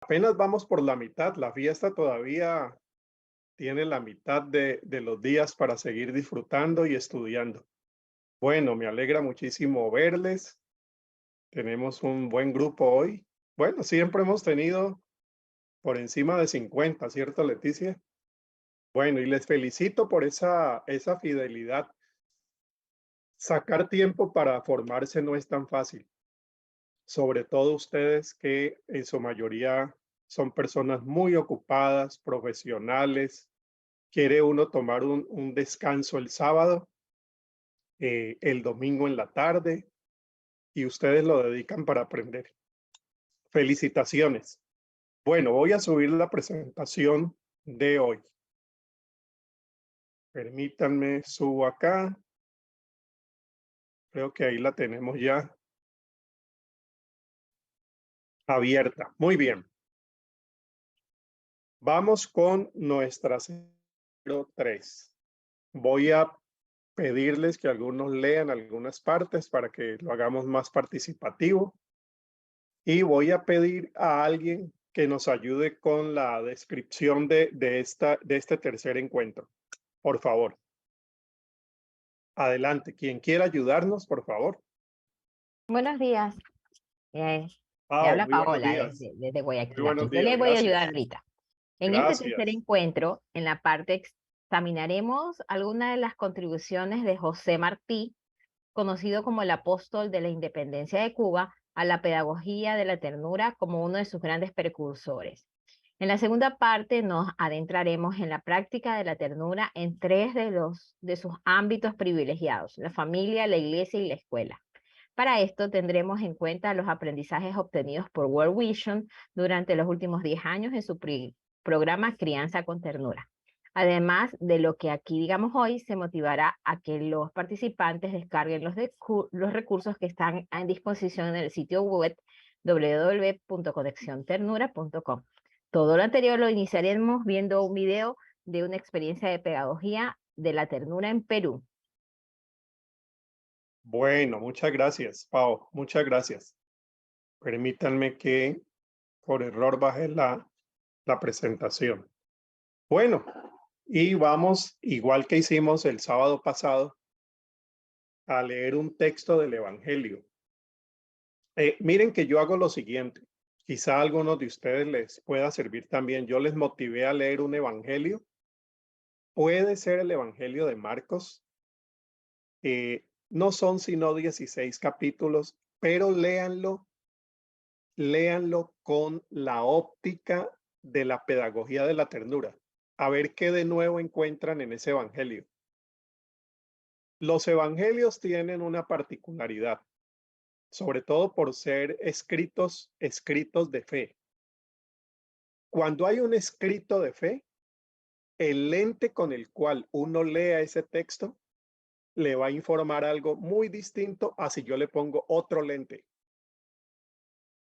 Apenas vamos por la mitad, la fiesta todavía tiene la mitad de los días para seguir disfrutando y estudiando. Bueno, me alegra muchísimo verles. Tenemos un buen grupo hoy. Bueno, siempre hemos tenido por encima de 50, ¿cierto, Leticia? Bueno, y les felicito por esa fidelidad. Sacar tiempo para formarse no es tan fácil, sobre todo ustedes que en su mayoría son personas muy ocupadas, profesionales. Quiere uno tomar un descanso el sábado, el domingo en la tarde, y ustedes lo dedican para aprender. Felicitaciones. Bueno, voy a subir la presentación de hoy. Permítanme, subo acá. Creo que ahí la tenemos ya abierta. Muy bien. Vamos con nuestra 03. Voy a pedirles que algunos lean algunas partes para que lo hagamos más participativo. Y voy a pedir a alguien que nos ayude con la descripción de este tercer encuentro. Por favor. Adelante. Quien quiera ayudarnos, por favor. Buenos días, eh, te Pao, habla muy buenos Paola días. desde Muy Guayaquil. buenos Aquí yo días. le voy a ayudar Gracias. ahorita. En este tercer Gracias. encuentro, en la parte examinaremos algunas de las contribuciones de José Martí, conocido como el apóstol de la independencia de Cuba, a la pedagogía de la ternura como uno de sus grandes precursores. En la segunda parte nos adentraremos en la práctica de la ternura en tres de sus ámbitos privilegiados: la familia, la iglesia y la escuela. Para esto tendremos en cuenta los aprendizajes obtenidos por World Vision durante los últimos 10 años en su programa Crianza con Ternura. Además de lo que aquí digamos hoy, se motivará a que los participantes descarguen los recursos que están en disposición en el sitio web www.conexionternura.com. Todo lo anterior lo iniciaremos viendo un video de una experiencia de pedagogía de la ternura en Perú. Bueno, muchas gracias, Pao. Muchas gracias. Permítanme que por error baje la presentación. Bueno, y vamos, igual que hicimos el sábado pasado, a leer un texto del Evangelio. Miren que yo hago lo siguiente. Quizá a algunos de ustedes les pueda servir también. Yo les motivé a leer un Evangelio. Puede ser el Evangelio de Marcos. No son sino 16 capítulos, pero léanlo con la óptica de la pedagogía de la ternura. A ver qué de nuevo encuentran en ese Evangelio. Los Evangelios tienen una particularidad, sobre todo por ser escritos de fe. Cuando hay un escrito de fe, el lente con el cual uno lea ese texto le va a informar algo muy distinto a si yo le pongo otro lente.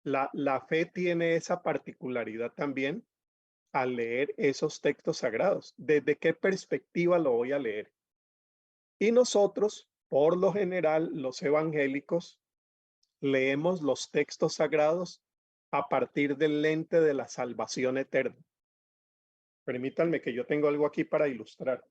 La fe tiene esa particularidad también al leer esos textos sagrados. ¿Desde qué perspectiva lo voy a leer? Y nosotros, por lo general, los evangélicos, leemos los textos sagrados a partir del lente de la salvación eterna. Permítanme que yo tengo algo aquí para ilustrar.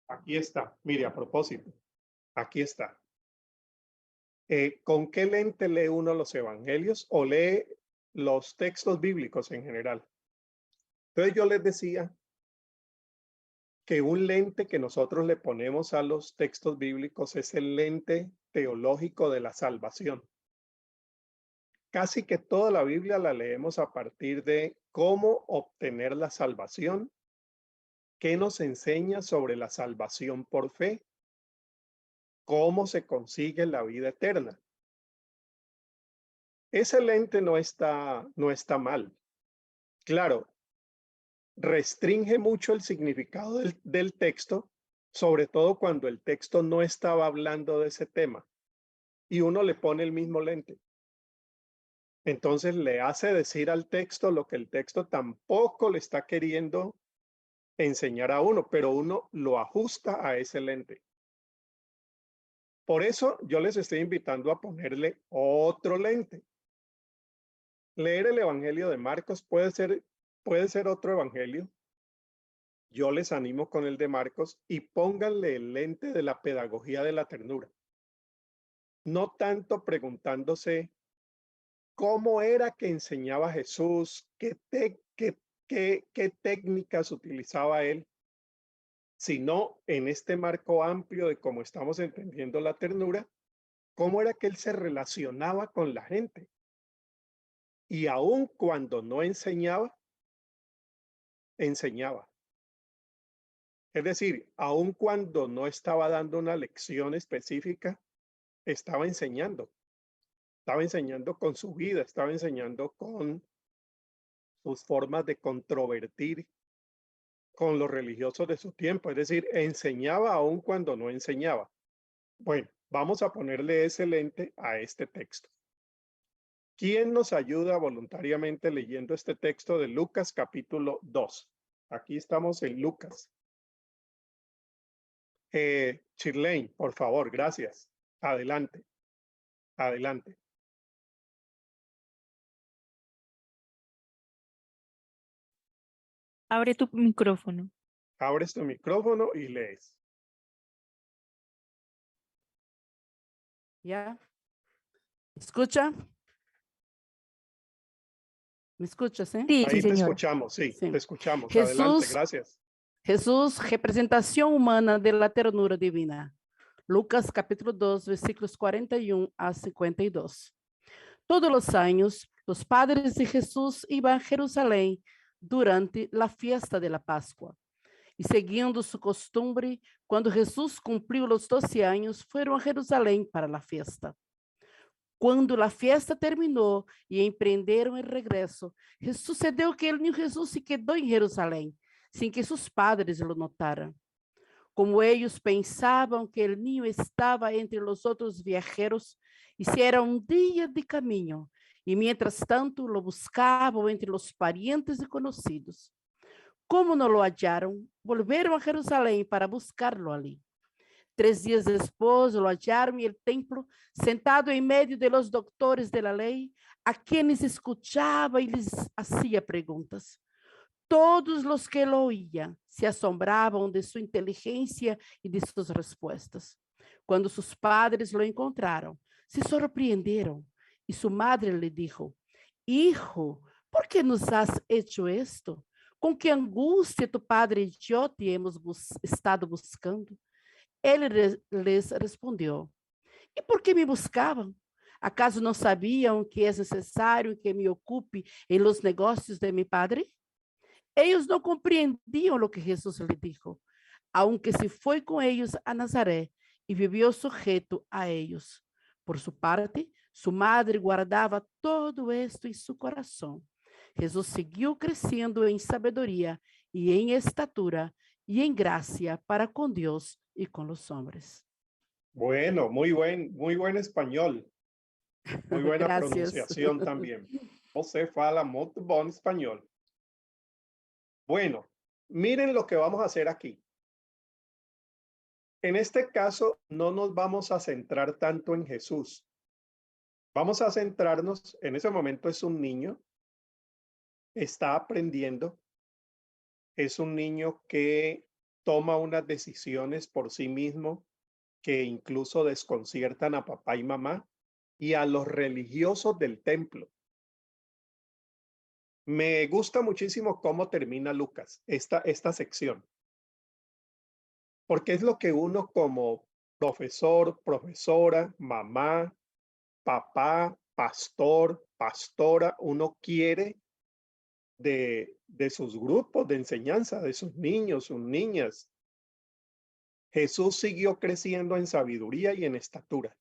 Aquí está. Mire, a propósito, aquí está. ¿Con qué lente lee uno los evangelios o lee los textos bíblicos en general? Entonces yo les decía que un lente que nosotros le ponemos a los textos bíblicos es el lente teológico de la salvación. Casi que toda la Biblia la leemos a partir de cómo obtener la salvación, qué nos enseña sobre la salvación por fe, cómo se consigue la vida eterna. Ese lente no está mal. Claro, restringe mucho el significado del texto, sobre todo cuando el texto no estaba hablando de ese tema y uno le pone el mismo lente. Entonces le hace decir al texto lo que el texto tampoco le está queriendo enseñar a uno, pero uno lo ajusta a ese lente. Por eso yo les estoy invitando a ponerle otro lente. Leer el Evangelio de Marcos puede ser otro evangelio. Yo les animo con el de Marcos y pónganle el lente de la pedagogía de la ternura. No tanto preguntándose cómo era que enseñaba Jesús, qué técnicas utilizaba él, sino en este marco amplio de cómo estamos entendiendo la ternura, cómo era que él se relacionaba con la gente. Y aun cuando no enseñaba, enseñaba. Es decir, aun cuando no estaba dando una lección específica, estaba enseñando. Estaba enseñando con su vida, estaba enseñando con sus formas de controvertir con los religiosos de su tiempo. Es decir, enseñaba aun cuando no enseñaba. Bueno, vamos a ponerle ese lente a este texto. ¿Quién nos ayuda voluntariamente leyendo este texto de Lucas capítulo 2? Aquí estamos en Lucas. Chirlane, por favor, gracias. Adelante. Adelante. Abre tu micrófono. Abres tu micrófono y lees. ¿Ya? ¿Escucha? ¿Me escuchas, eh? Sí, Ahí sí, te señor. escuchamos, sí, Sí. te escuchamos. Adelante, Jesús, gracias. Jesús, representación humana de la ternura divina. Lucas capítulo 2, versículos 41 a 52. Todos los años, los padres de Jesús iban a Jerusalén durante la fiesta de la Pascua. Y siguiendo su costumbre, cuando Jesús cumplió los 12 años, fueron a Jerusalén para la fiesta. Quando a festa terminou e empreenderam o regresso, sucedeu que o niño Jesús se quedou em Jerusalém, sem que seus padres lo notaram. Como eles pensavam que o niño estava entre os outros viajeros, hicieron dia de caminho, e mientras tanto lo buscavam entre os parientes e conhecidos. Como não lo hallaram, volveram a Jerusalém para buscarlo ali. 3 dias depois, lo hallaron en el templo, sentado en medio de los doctores de la ley, a quienes escuchaba y les hacía preguntas. Todos los que lo oían se asombraban de su inteligencia y de sus respuestas. Cuando sus padres lo encontraron, se sorprendieron y su madre le dijo: Hijo, ¿por qué nos has hecho esto? ¿Con qué angustia tu padre y yo te hemos estado buscando? Ele les respondeu: E por que me buscavam? Acaso não sabiam que é necessário que me ocupe em los negócios de meu padre? Eles não compreendiam o que Jesus lhe dijo, aunque se foi com eles a Nazaré e viveu sujeito a eles. Por sua parte, sua madre guardava todo esto em seu coração. Jesus seguiu crescendo em sabedoria e em estatura y en gracia para con Dios y con los hombres. Bueno, muy buen español. Muy buena Gracias. pronunciación también. Você fala muito bom español. Bueno, miren lo que vamos a hacer aquí. En este caso, no nos vamos a centrar tanto en Jesús. Vamos a centrarnos, en ese momento es un niño, está aprendiendo, es un niño que toma unas decisiones por sí mismo que incluso desconciertan a papá y mamá y a los religiosos del templo. Me gusta muchísimo cómo termina Lucas, esta sección, porque es lo que uno como profesor, profesora, mamá, papá, pastor, pastora, uno quiere de sus grupos de enseñanza, de sus niños, sus niñas. Jesús siguió creciendo en sabiduría y en estatura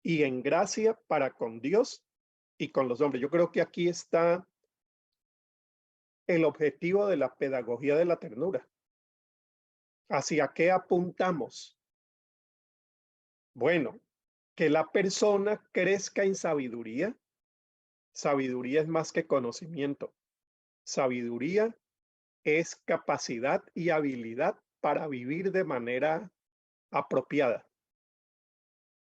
y en gracia para con Dios y con los hombres. Yo creo que aquí está el objetivo de la pedagogía de la ternura. ¿Hacia qué apuntamos? Bueno, que la persona crezca en sabiduría. Sabiduría es más que conocimiento. Sabiduría es capacidad y habilidad para vivir de manera apropiada.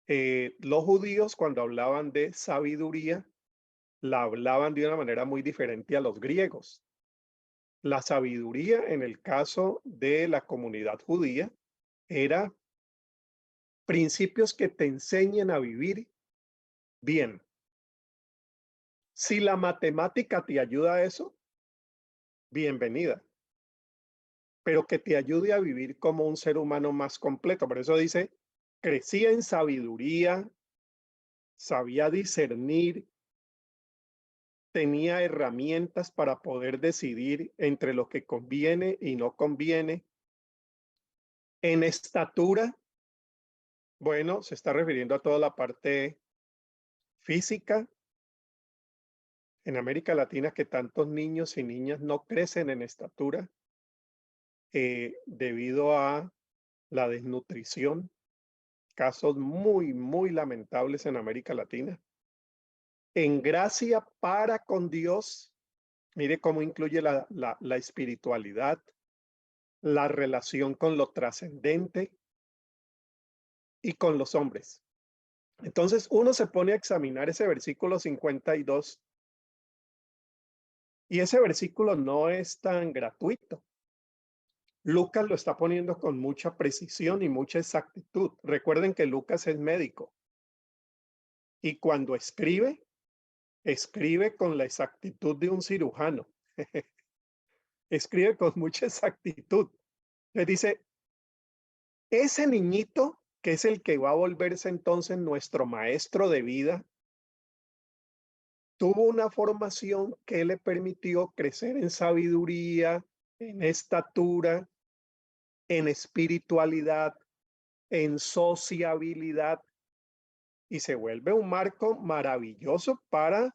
Los judíos, cuando hablaban de sabiduría, la hablaban de una manera muy diferente a los griegos. La sabiduría, en el caso de la comunidad judía, era principios que te enseñen a vivir bien. Si la matemática te ayuda a eso, bienvenida, pero que te ayude a vivir como un ser humano más completo. Por eso dice, crecía en sabiduría, sabía discernir, tenía herramientas para poder decidir entre lo que conviene y no conviene. En estatura, bueno, se está refiriendo a toda la parte física. En América Latina, que tantos niños y niñas no crecen en estatura debido a la desnutrición, casos muy, muy lamentables en América Latina. En gracia para con Dios, mire cómo incluye la espiritualidad, la relación con lo trascendente y con los hombres. Entonces uno se pone a examinar ese versículo 52 y ese versículo no es tan gratuito. Lucas lo está poniendo con mucha precisión y mucha exactitud. Recuerden que Lucas es médico y cuando escribe con la exactitud de un cirujano. Escribe con mucha exactitud. Le dice, ese niñito que es el que va a volverse entonces nuestro maestro de vida, tuvo una formación que le permitió crecer en sabiduría, en estatura, en espiritualidad, en sociabilidad, y se vuelve un marco maravilloso para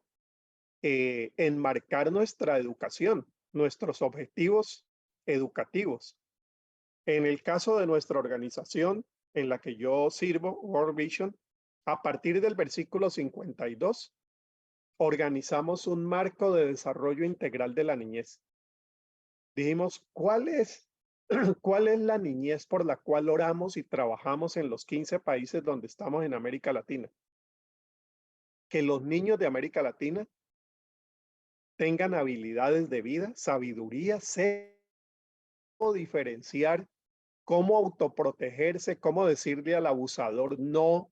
enmarcar nuestra educación, nuestros objetivos educativos. En el caso de nuestra organización en la que yo sirvo, World Vision, a partir del versículo 52, organizamos un marco de desarrollo integral de la niñez. Dijimos, ¿cuál es la niñez por la cual oramos y trabajamos en los 15 países donde estamos en América Latina? Que los niños de América Latina tengan habilidades de vida, sabiduría, sepan cómo diferenciar, cómo autoprotegerse, cómo decirle al abusador no,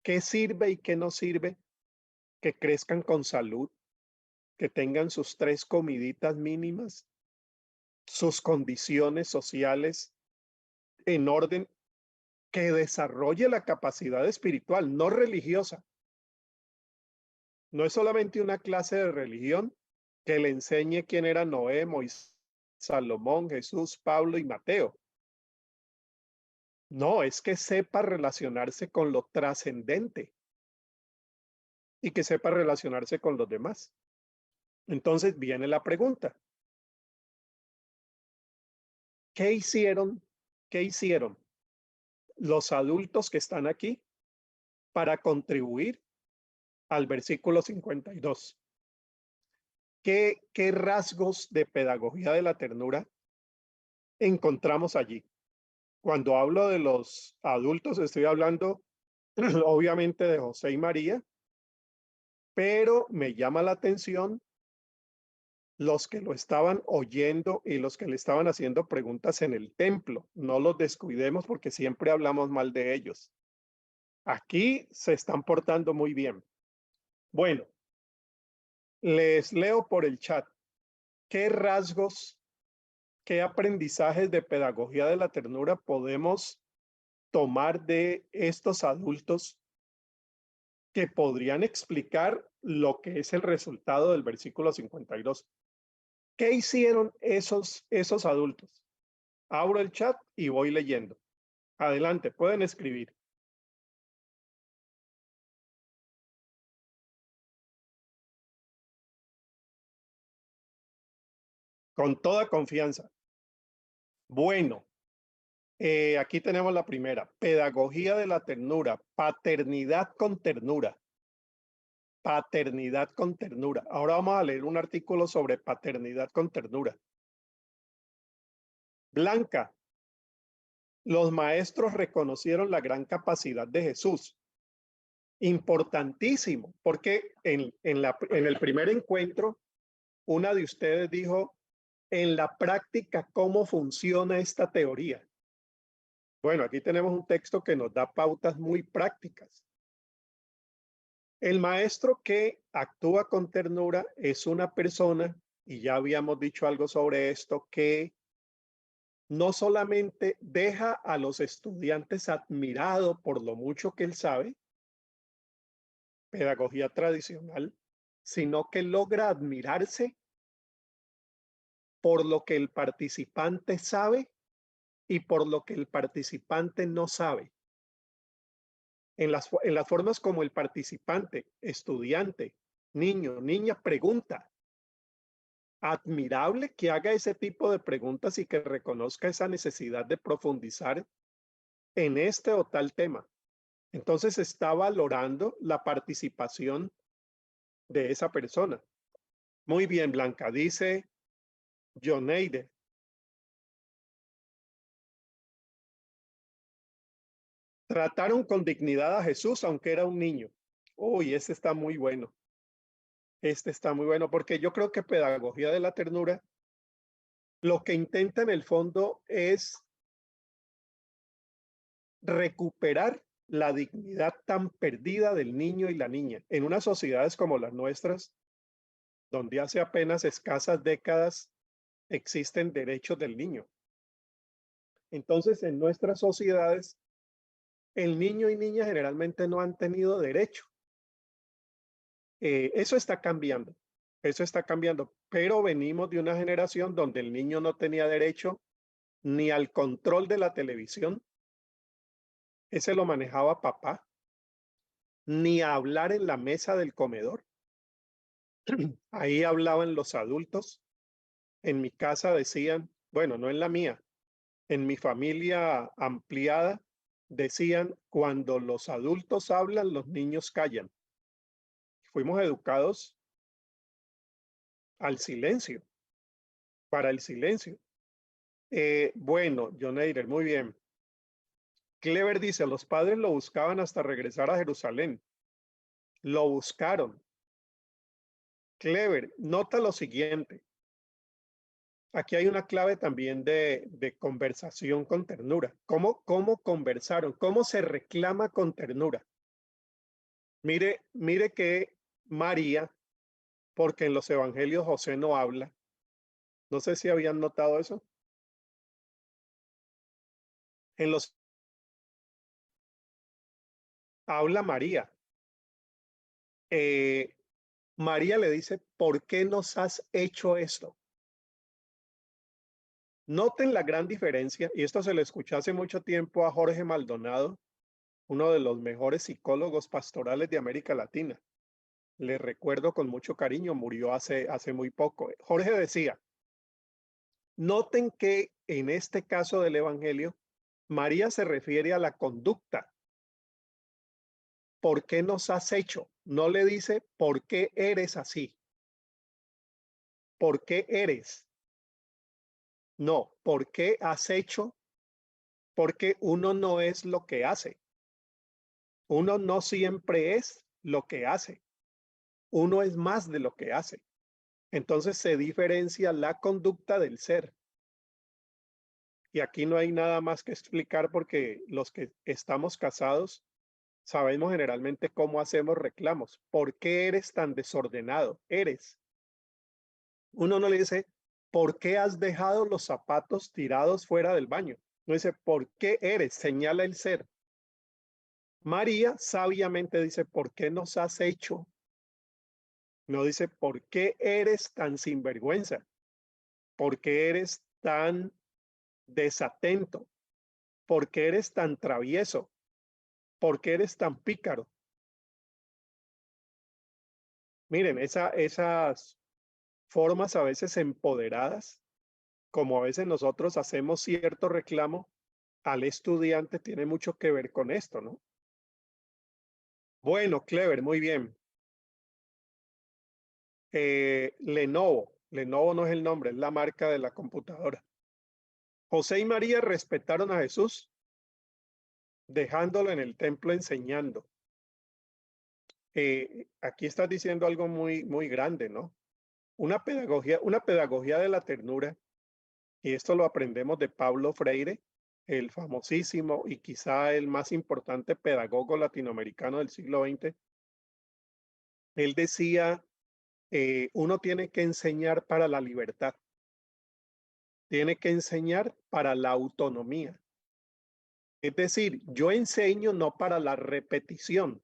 qué sirve y qué no sirve, que crezcan con salud, que tengan sus 3 comiditas mínimas, sus condiciones sociales en orden, que desarrolle la capacidad espiritual, no religiosa. No es solamente una clase de religión que le enseñe quién era Noé, Moisés, Salomón, Jesús, Pablo y Mateo. No, es que sepa relacionarse con lo trascendente y que sepa relacionarse con los demás. Entonces viene la pregunta. ¿Qué hicieron? ¿Qué hicieron los adultos que están aquí para contribuir al versículo 52? ¿Qué rasgos de pedagogía de la ternura encontramos allí? Cuando hablo de los adultos, estoy hablando obviamente de José y María, pero me llama la atención los que lo estaban oyendo y los que le estaban haciendo preguntas en el templo. No los descuidemos porque siempre hablamos mal de ellos. Aquí se están portando muy bien. Bueno, les leo por el chat. ¿Qué rasgos, qué aprendizajes de pedagogía de la ternura podemos tomar de estos adultos que podrían explicar lo que es el resultado del versículo 52? ¿Qué hicieron esos adultos? Abro el chat y voy leyendo. Adelante, pueden escribir. Con toda confianza. Bueno, aquí tenemos la primera. Pedagogía de la ternura. Paternidad con ternura. Paternidad con ternura. Ahora vamos a leer un artículo sobre paternidad con ternura. Blanca, los maestros reconocieron la gran capacidad de Jesús. Importantísimo, porque en el primer encuentro, una de ustedes dijo, en la práctica, ¿cómo funciona esta teoría? Bueno, aquí tenemos un texto que nos da pautas muy prácticas. El maestro que actúa con ternura es una persona, y ya habíamos dicho algo sobre esto, que no solamente deja a los estudiantes admirados por lo mucho que él sabe, pedagogía tradicional, sino que logra admirarse por lo que el participante sabe y por lo que el participante no sabe. En las formas como el participante, estudiante, niño, niña pregunta. Admirable que haga ese tipo de preguntas y que reconozca esa necesidad de profundizar en este o tal tema. Entonces está valorando la participación de esa persona. Muy bien, Blanca, dice Joneide. Trataron con dignidad a Jesús aunque era un niño. Uy, este está muy bueno. Este está muy bueno porque yo creo que pedagogía de la ternura lo que intenta en el fondo es recuperar la dignidad tan perdida del niño y la niña. En unas sociedades como las nuestras, donde hace apenas escasas décadas existen derechos del niño. Entonces, en nuestras sociedades, el niño y niña generalmente no han tenido derecho. Eso está cambiando, pero venimos de una generación donde el niño no tenía derecho ni al control de la televisión, ese lo manejaba papá, ni a hablar en la mesa del comedor. Ahí hablaban los adultos. En mi casa decían, bueno, no en la mía, en mi familia ampliada decían, cuando los adultos hablan, los niños callan. Fuimos educados al silencio, para el silencio. Bueno, John Eider, muy bien. Clever dice, los padres lo buscaban hasta regresar a Jerusalén. Lo buscaron. Clever, nota lo siguiente. Aquí hay una clave también de conversación con ternura. ¿Cómo conversaron? ¿Cómo se reclama con ternura? Mire que María, porque en los evangelios José no habla. No sé si habían notado eso. En los habla María. María le dice, ¿por qué nos has hecho esto? Noten la gran diferencia, y esto se lo escuché hace mucho tiempo a Jorge Maldonado, uno de los mejores psicólogos pastorales de América Latina. Le recuerdo con mucho cariño, murió hace muy poco. Jorge decía, noten que en este caso del Evangelio, María se refiere a la conducta. ¿Por qué nos has hecho? No le dice, ¿por qué eres así? ¿Por qué eres? No, ¿por qué has hecho? Porque uno no es lo que hace. Uno no siempre es lo que hace. Uno es más de lo que hace. Entonces se diferencia la conducta del ser. Y aquí no hay nada más que explicar porque los que estamos casados sabemos generalmente cómo hacemos reclamos. ¿Por qué eres tan desordenado? Eres. Uno no le dice, ¿por qué has dejado los zapatos tirados fuera del baño? No dice, ¿por qué eres? Señala el ser. María sabiamente dice, ¿por qué nos has hecho? No dice, ¿por qué eres tan sinvergüenza? ¿Por qué eres tan desatento? ¿Por qué eres tan travieso? ¿Por qué eres tan pícaro? Miren, esas formas a veces empoderadas, como a veces nosotros hacemos cierto reclamo al estudiante, tiene mucho que ver con esto, ¿no? Bueno, Clever, muy bien. Lenovo no es el nombre, es la marca de la computadora. José y María respetaron a Jesús, dejándolo en el templo enseñando. Aquí estás diciendo algo muy, muy grande, ¿no? Una pedagogía de la ternura, y esto lo aprendemos de Paulo Freire, el famosísimo y quizá el más importante pedagogo latinoamericano del siglo XX. Él decía, uno tiene que enseñar para la libertad, tiene que enseñar para la autonomía. Es decir, yo enseño no para la repetición,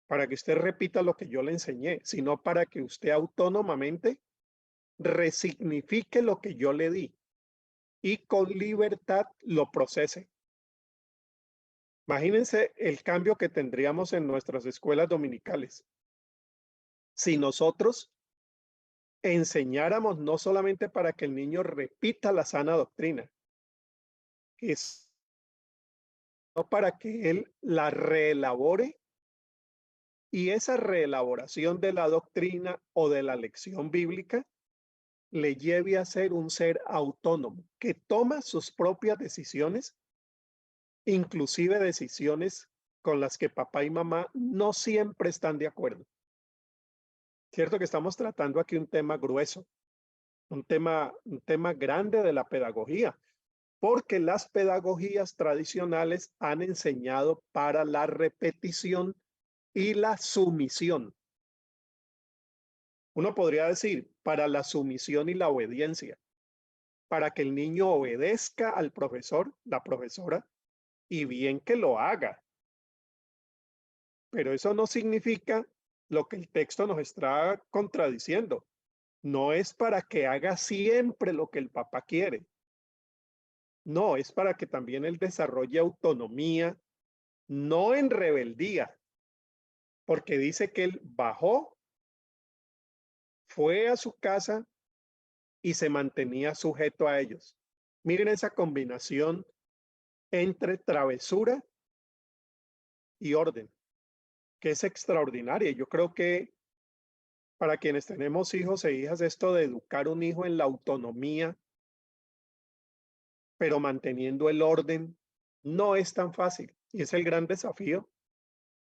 para que usted repita lo que yo le enseñé, sino para que usted autónomamente resignifique lo que yo le di y con libertad lo procese. Imagínense el cambio que tendríamos en nuestras escuelas dominicales si nosotros enseñáramos no solamente para que el niño repita la sana doctrina, sino para que él la reelabore, y esa reelaboración de la doctrina o de la lección bíblica le lleve a ser un ser autónomo que toma sus propias decisiones, inclusive decisiones con las que papá y mamá no siempre están de acuerdo. Cierto que estamos tratando aquí un tema grueso, un tema grande de la pedagogía, porque las pedagogías tradicionales han enseñado para la repetición y la sumisión. Uno podría decir para la sumisión y la obediencia, para que el niño obedezca al profesor, la profesora, y bien que lo haga. Pero eso no significa lo que el texto nos está contradiciendo. No es para que haga siempre lo que el papá quiere. No, es para que también él desarrolle autonomía, no en rebeldía, porque dice que él bajó, fue a su casa y se mantenía sujeto a ellos. Miren esa combinación entre travesura y orden, que es extraordinaria. Yo creo que para quienes tenemos hijos e hijas, esto de educar un hijo en la autonomía, pero manteniendo el orden, no es tan fácil. Y es el gran desafío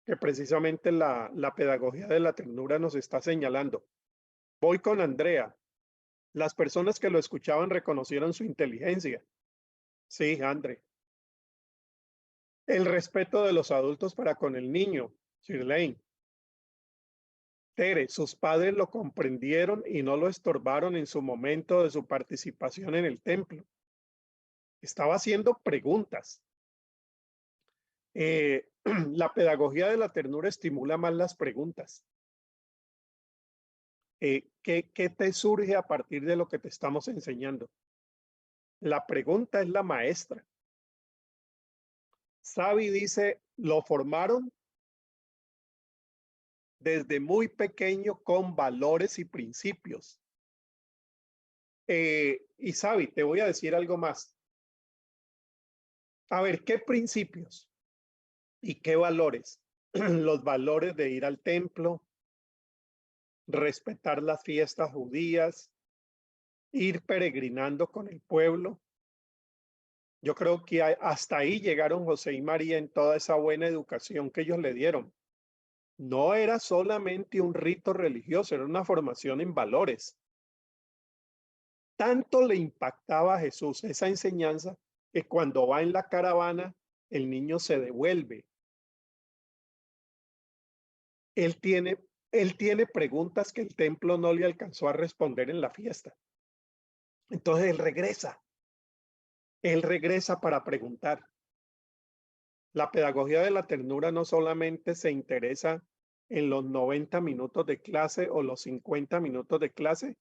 que precisamente la pedagogía de la ternura nos está señalando. Voy con Andrea. Las personas que lo escuchaban reconocieron su inteligencia. Sí, André. El respeto de los adultos para con el niño. Shirley. Tere, sus padres lo comprendieron y no lo estorbaron en su momento de su participación en el templo. Estaba haciendo preguntas. La pedagogía de la ternura estimula más las preguntas. ¿Qué te surge a partir de lo que te estamos enseñando? La pregunta es la maestra. Savi dice, lo formaron desde muy pequeño con valores y principios. Y Savi, te voy a decir algo más. A ver, ¿qué principios y qué valores? Los valores de ir al templo, respetar las fiestas judías, ir peregrinando con el pueblo. Yo creo que hasta ahí llegaron José y María en toda esa buena educación que ellos le dieron. No era solamente un rito religioso, era una formación en valores. Tanto le impactaba a Jesús esa enseñanza que cuando va en la caravana, el niño se devuelve. Él tiene preguntas que el templo no le alcanzó a responder en la fiesta. Entonces él regresa para preguntar. La pedagogía de la ternura no solamente se interesa en los 90 minutos de clase o los 50 minutos de clase,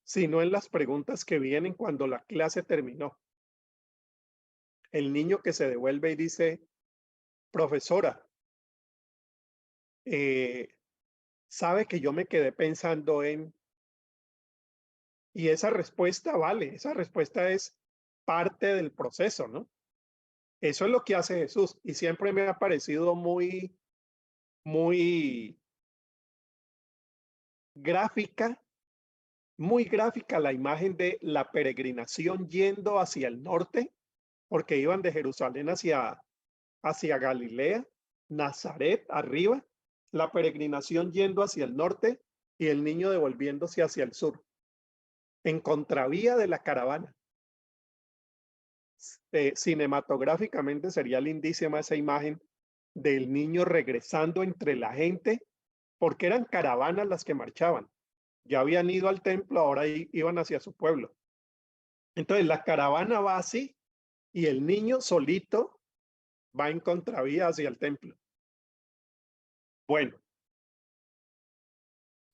sino en las preguntas que vienen cuando la clase terminó. El niño que se devuelve y dice, profesora, sabe que yo me quedé pensando en... Y esa respuesta vale, esa respuesta es parte del proceso, ¿no? Eso es lo que hace Jesús y siempre me ha parecido muy, muy gráfica Muy gráfica la imagen de la peregrinación yendo hacia el norte, porque iban de Jerusalén hacia Galilea, Nazaret arriba, la peregrinación yendo hacia el norte y el niño devolviéndose hacia el sur, en contravía de la caravana. Cinematográficamente sería lindísima esa imagen del niño regresando entre la gente, porque eran caravanas las que marchaban. Ya habían ido al templo, ahora iban hacia su pueblo. Entonces la caravana va así y el niño solito va en contravía hacia el templo. Bueno,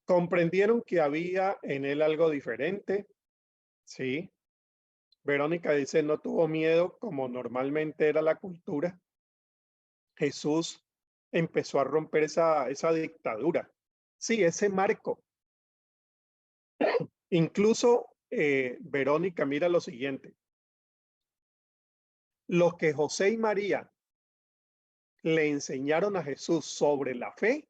comprendieron que había en él algo diferente, sí. Verónica dice, no tuvo miedo como normalmente era la cultura. Jesús empezó a romper esa dictadura. Sí, ese marco. Incluso, Verónica, mira lo siguiente. Lo que José y María le enseñaron a Jesús sobre la fe,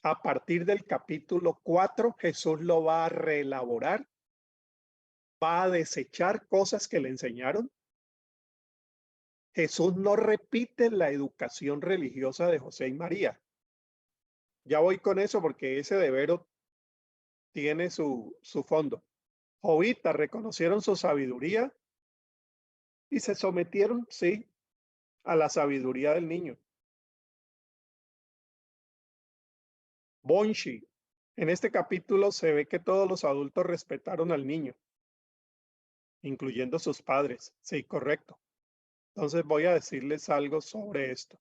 a partir del capítulo 4, Jesús lo va a reelaborar, va a desechar cosas que le enseñaron. Jesús no repite la educación religiosa de José y María. Ya voy con eso porque ese devero tiene su fondo. Jovitas reconocieron su sabiduría y se sometieron, sí, a la sabiduría del niño. Bonshi, en este capítulo se ve que todos los adultos respetaron al niño, incluyendo sus padres. Sí, correcto. Entonces voy a decirles algo sobre esto.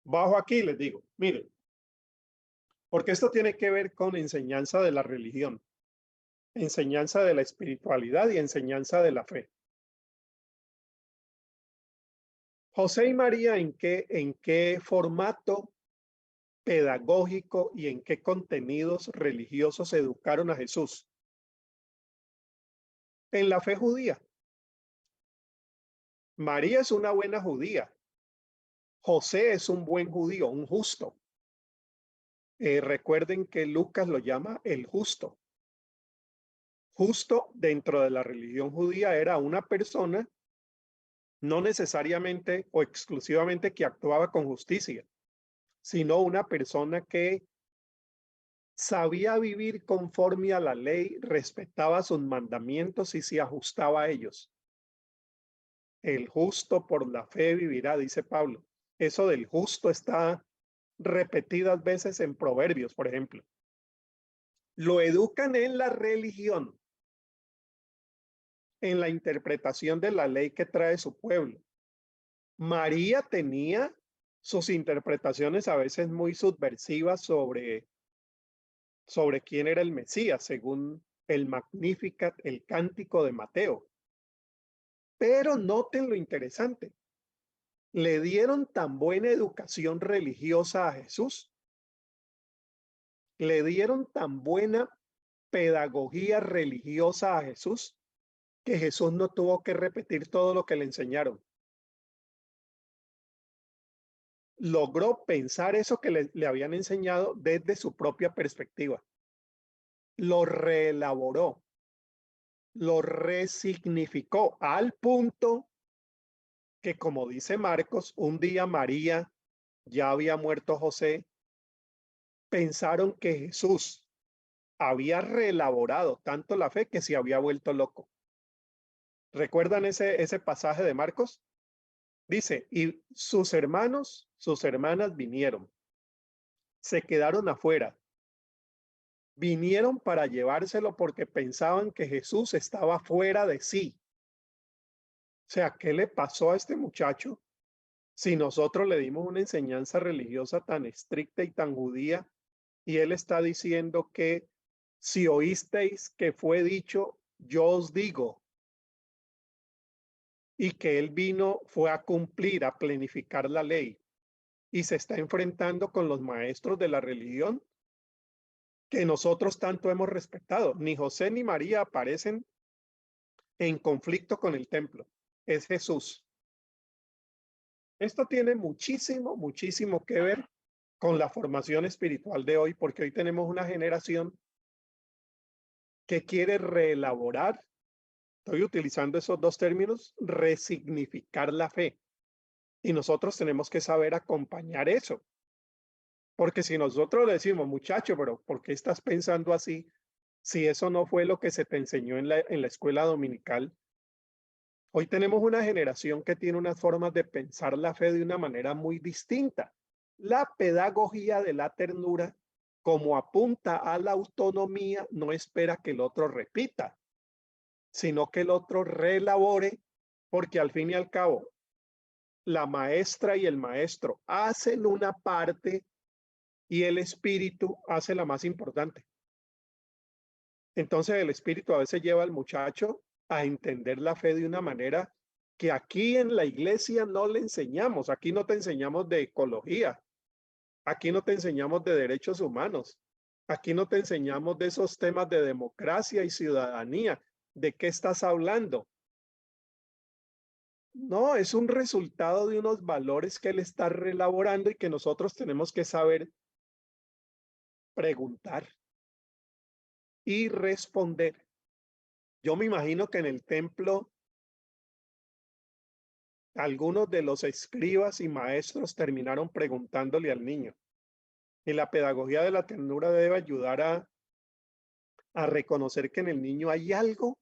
Bajo aquí les digo, miren, porque esto tiene que ver con enseñanza de la religión, enseñanza de la espiritualidad y enseñanza de la fe. José y María, en qué formato pedagógico y en qué contenidos religiosos educaron a Jesús? En la fe judía. María es una buena judía. José es un buen judío, un justo. Recuerden que Lucas lo llama el justo. Justo dentro de la religión judía era una persona no necesariamente o exclusivamente que actuaba con justicia, sino una persona que sabía vivir conforme a la ley, respetaba sus mandamientos y se ajustaba a ellos. El justo por la fe vivirá, dice Pablo. Eso del justo está repetidas veces en Proverbios, por ejemplo. Lo educan en la religión, en la interpretación de la ley que trae su pueblo. María tenía sus interpretaciones a veces muy subversivas sobre quién era el Mesías, según el Magnificat, el cántico de Mateo. Pero noten lo interesante. Le dieron tan buena educación religiosa a Jesús. Le dieron tan buena pedagogía religiosa a Jesús que Jesús no tuvo que repetir todo lo que le enseñaron. Logró pensar eso que le habían enseñado desde su propia perspectiva. Lo reelaboró, lo resignificó al punto que, como dice Marcos, un día María, ya había muerto José, pensaron que Jesús había reelaborado tanto la fe que se había vuelto loco. ¿Recuerdan ese pasaje de Marcos? Dice, y sus hermanos, sus hermanas vinieron, se quedaron afuera, vinieron para llevárselo porque pensaban que Jesús estaba fuera de sí. O sea, ¿qué le pasó a este muchacho si nosotros le dimos una enseñanza religiosa tan estricta y tan judía y él está diciendo que si oísteis que fue dicho, yo os digo, y que él fue a cumplir, a planificar la ley y se está enfrentando con los maestros de la religión que nosotros tanto hemos respetado? Ni José ni María aparecen en conflicto con el templo, es Jesús. Esto tiene muchísimo que ver con la formación espiritual de hoy, porque hoy tenemos una generación que quiere reelaborar, estoy utilizando esos dos términos, resignificar la fe. Y nosotros tenemos que saber acompañar eso. Porque si nosotros le decimos, muchacho, pero ¿por qué estás pensando así? Si eso no fue lo que se te enseñó en la escuela dominical. Hoy tenemos una generación que tiene unas formas de pensar la fe de una manera muy distinta. La pedagogía de la ternura, como apunta a la autonomía, no espera que el otro repita, sino que el otro reelabore, porque al fin y al cabo, la maestra y el maestro hacen una parte y el espíritu hace la más importante. Entonces el espíritu a veces lleva al muchacho a entender la fe de una manera que aquí en la iglesia no le enseñamos. Aquí no te enseñamos de ecología. Aquí no te enseñamos de derechos humanos. Aquí no te enseñamos de esos temas de democracia y ciudadanía. ¿De qué estás hablando? No, es un resultado de unos valores que él está reelaborando y que nosotros tenemos que saber preguntar y responder. Yo me imagino que en el templo algunos de los escribas y maestros terminaron preguntándole al niño. Y la pedagogía de la ternura debe ayudar a reconocer que en el niño hay algo.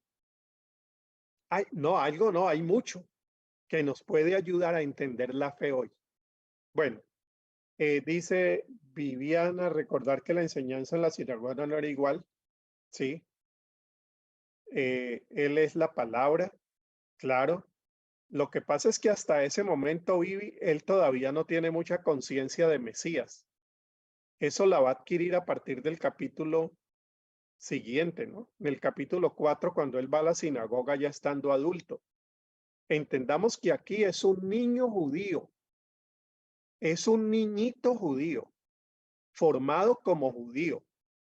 Hay mucho que nos puede ayudar a entender la fe hoy. Bueno, dice Viviana, recordar que la enseñanza en la sinagoga no era igual. Sí. Él es la palabra, claro. Lo que pasa es que hasta ese momento, Vivi, él todavía no tiene mucha conciencia de Mesías. Eso la va a adquirir a partir del capítulo siguiente, ¿no? En el capítulo 4, cuando él va a la sinagoga ya estando adulto. Entendamos que aquí es un niño judío, es un niñito judío, formado como judío.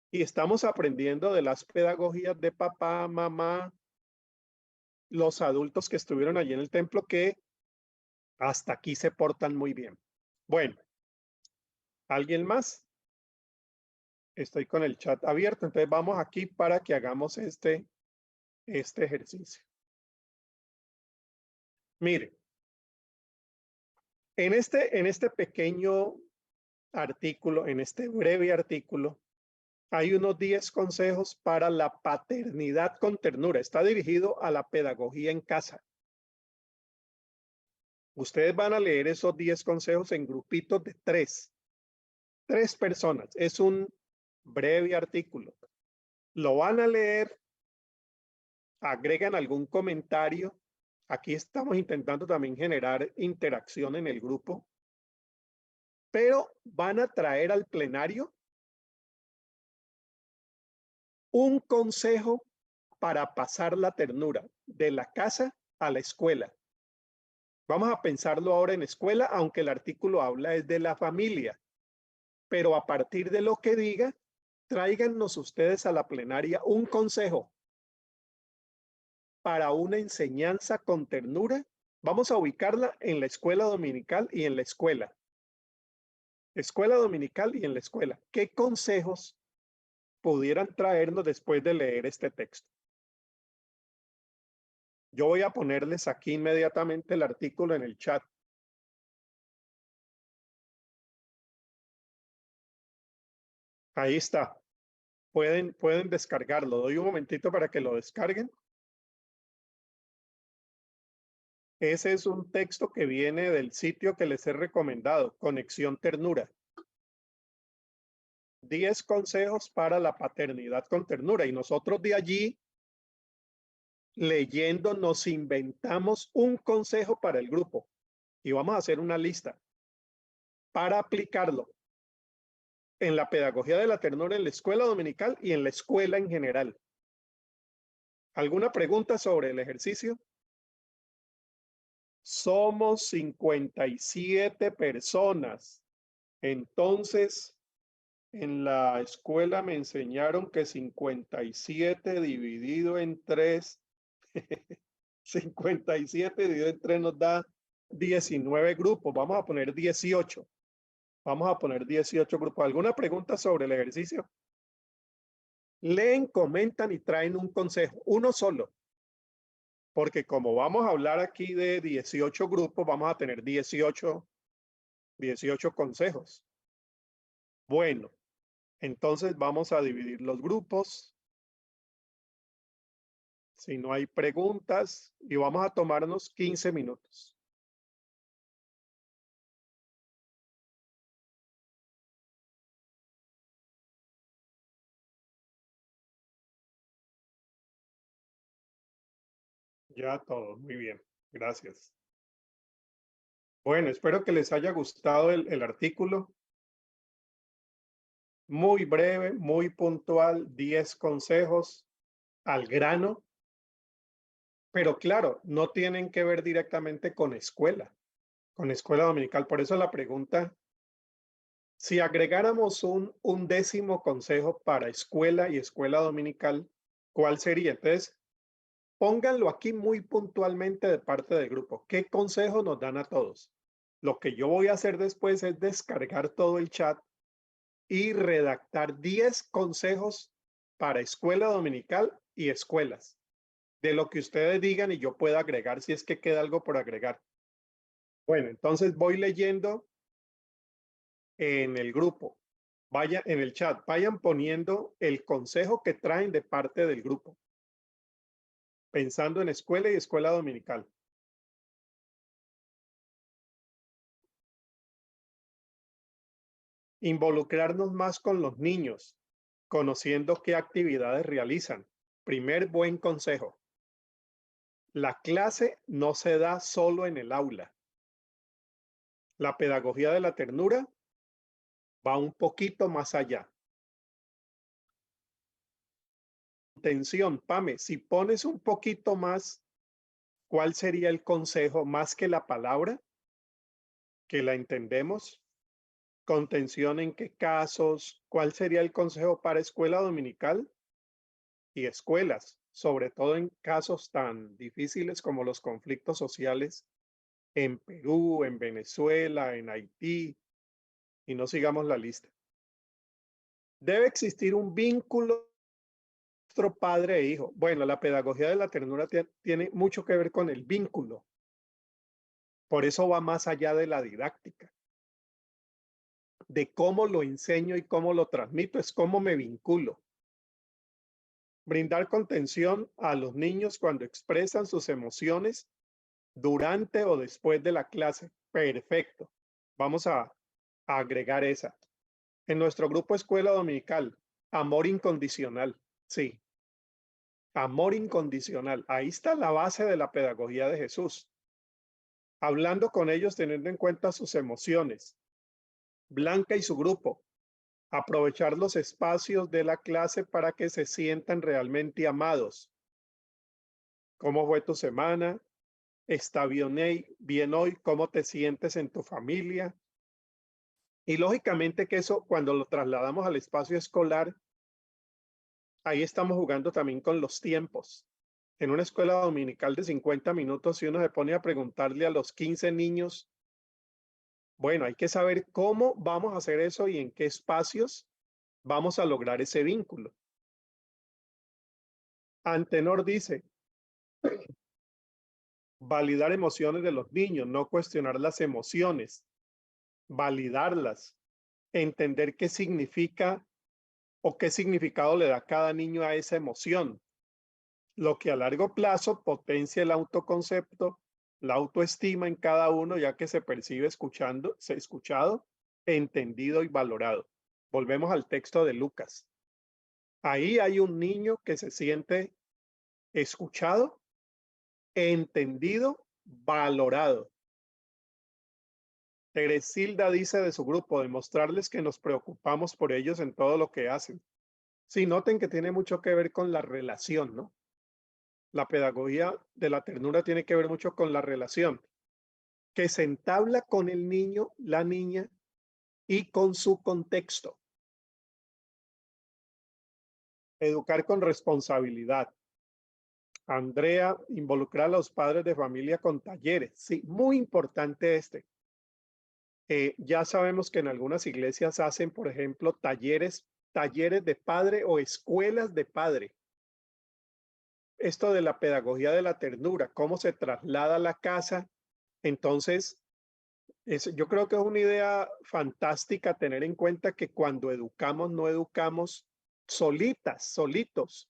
Y estamos aprendiendo de las pedagogías de papá, mamá, los adultos que estuvieron allí en el templo que hasta aquí se portan muy bien. Bueno, ¿alguien más? Estoy con el chat abierto, entonces vamos aquí para que hagamos este ejercicio. Mire, en este pequeño artículo, en este breve artículo, hay unos 10 consejos para la paternidad con ternura. Está dirigido a la pedagogía en casa. Ustedes van a leer esos 10 consejos en grupitos de 3. 3 personas. Es un breve artículo. Lo van a leer, agregan algún comentario. Aquí estamos intentando también generar interacción en el grupo. Pero van a traer al plenario un consejo para pasar la ternura de la casa a la escuela. Vamos a pensarlo ahora en escuela, aunque el artículo habla es de la familia. Pero a partir de lo que diga, tráiganos ustedes a la plenaria un consejo para una enseñanza con ternura. Vamos a ubicarla en la escuela dominical y en la escuela. Escuela dominical y en la escuela. ¿Qué consejos pudieran traernos después de leer este texto? Yo voy a ponerles aquí inmediatamente el artículo en el chat. Ahí está. Pueden descargarlo. Doy un momentito para que lo descarguen. Ese es un texto que viene del sitio que les he recomendado, Conexión Ternura. 10 consejos para la paternidad con ternura. Y nosotros de allí, leyendo, nos inventamos un consejo para el grupo. Y vamos a hacer una lista para aplicarlo en la pedagogía de la ternura en la escuela dominical y en la escuela en general. ¿Alguna pregunta sobre el ejercicio? Somos 57 personas. Entonces, en la escuela me enseñaron que 57 dividido en 3, 57 dividido en 3 nos da 19 grupos. Vamos a poner 18. Vamos a poner 18 grupos. ¿Alguna pregunta sobre el ejercicio? Leen, comentan y traen un consejo, uno solo. Porque como vamos a hablar aquí de 18 grupos, vamos a tener 18 consejos. Bueno, entonces vamos a dividir los grupos. Si no hay preguntas, y vamos a tomarnos 15 minutos. Ya todo, muy bien, gracias. Bueno, espero que les haya gustado el artículo. Muy breve, muy puntual, 10 consejos al grano. Pero claro, no tienen que ver directamente con escuela dominical. Por eso la pregunta, si agregáramos un 10º consejo para escuela y escuela dominical, ¿cuál sería? Entonces, pónganlo aquí muy puntualmente de parte del grupo. ¿Qué consejo nos dan a todos? Lo que yo voy a hacer después es descargar todo el chat y redactar 10 consejos para escuela dominical y escuelas, de lo que ustedes digan y yo pueda agregar si es que queda algo por agregar. Bueno, entonces voy leyendo en el grupo. Vaya en el chat, vayan poniendo el consejo que traen de parte del grupo, pensando en escuela y escuela dominical. Involucrarnos más con los niños, conociendo qué actividades realizan. Primer buen consejo. La clase no se da solo en el aula. La pedagogía de la ternura va un poquito más allá. Atención, Pame, si pones un poquito más, ¿cuál sería el consejo más que la palabra? Que la entendemos. Contención en qué casos, ¿cuál sería el consejo para escuela dominical y escuelas, sobre todo en casos tan difíciles como los conflictos sociales en Perú, en Venezuela, en Haití, y no sigamos la lista? Debe existir un vínculo entre padre e hijo. Bueno, la pedagogía de la ternura tiene mucho que ver con el vínculo. Por eso va más allá de la didáctica, de cómo lo enseño y cómo lo transmito, es cómo me vinculo. Brindar contención a los niños cuando expresan sus emociones durante o después de la clase. Perfecto. Vamos a agregar esa. En nuestro grupo Escuela Dominical, amor incondicional. Sí, amor incondicional. Ahí está la base de la pedagogía de Jesús. Hablando con ellos teniendo en cuenta sus emociones. Blanca y su grupo. Aprovechar los espacios de la clase para que se sientan realmente amados. ¿Cómo fue tu semana? ¿Está bien hoy? ¿Cómo te sientes en tu familia? Y lógicamente que eso, cuando lo trasladamos al espacio escolar, ahí estamos jugando también con los tiempos. En una escuela dominical de 50 minutos, si uno se pone a preguntarle a los 15 niños, bueno, hay que saber cómo vamos a hacer eso y en qué espacios vamos a lograr ese vínculo. Antenor dice, validar emociones de los niños, no cuestionar las emociones, validarlas, entender qué significa o qué significado le da cada niño a esa emoción, lo que a largo plazo potencia el autoconcepto, la autoestima en cada uno, ya que se percibe escuchado, entendido y valorado. Volvemos al texto de Lucas. Ahí hay un niño que se siente escuchado, entendido, valorado. Teresilda dice de su grupo, demostrarles que nos preocupamos por ellos en todo lo que hacen. Sí, noten que tiene mucho que ver con la relación, ¿no? La pedagogía de la ternura tiene que ver mucho con la relación, que se entabla con el niño, la niña y con su contexto. Educar con responsabilidad. Andrea, involucrar a los padres de familia con talleres. Sí, muy importante este. Ya sabemos que en algunas iglesias hacen, por ejemplo, talleres de padre o escuelas de padre. Esto de la pedagogía de la ternura, cómo se traslada a la casa. Entonces, yo creo que es una idea fantástica tener en cuenta que cuando educamos, no educamos solitos.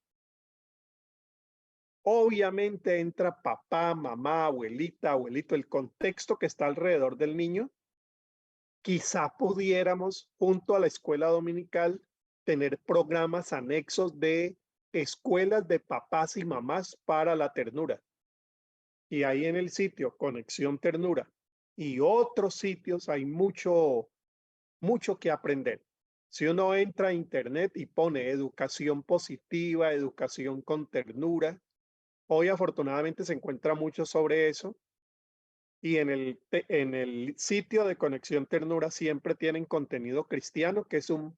Obviamente entra papá, mamá, abuelita, abuelito, el contexto que está alrededor del niño. Quizá pudiéramos, junto a la escuela dominical, tener programas anexos de escuelas de papás y mamás para la ternura. Y ahí en el sitio Conexión Ternura y otros sitios hay mucho que aprender. Si uno entra a internet y pone educación positiva, educación con ternura, hoy afortunadamente se encuentra mucho sobre eso. Y en el sitio de Conexión Ternura siempre tienen contenido cristiano, que es un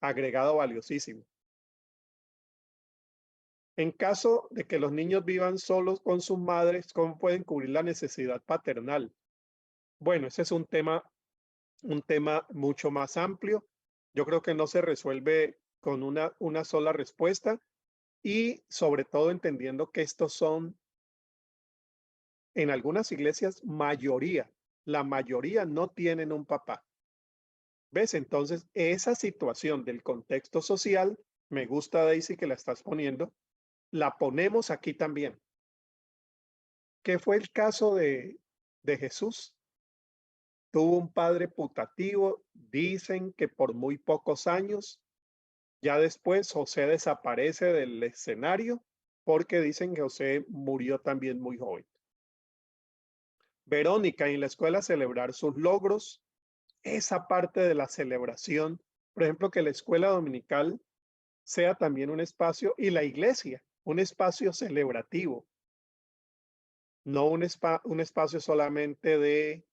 agregado valiosísimo. En caso de que los niños vivan solos con sus madres, ¿cómo pueden cubrir la necesidad paternal? Bueno, ese es un tema mucho más amplio. Yo creo que no se resuelve con una sola respuesta y sobre todo entendiendo que estos son, en algunas iglesias, la mayoría no tienen un papá. ¿Ves? Entonces, esa situación del contexto social, me gusta, Daisy, que la estás poniendo, la ponemos aquí también. ¿Qué fue el caso de Jesús? Tuvo un padre putativo, dicen que por muy pocos años. Ya después José desaparece del escenario porque dicen que José murió también muy joven. Verónica, en la escuela celebrar sus logros, esa parte de la celebración, por ejemplo, que la escuela dominical sea también un espacio y la iglesia, un espacio celebrativo, no un espacio solamente de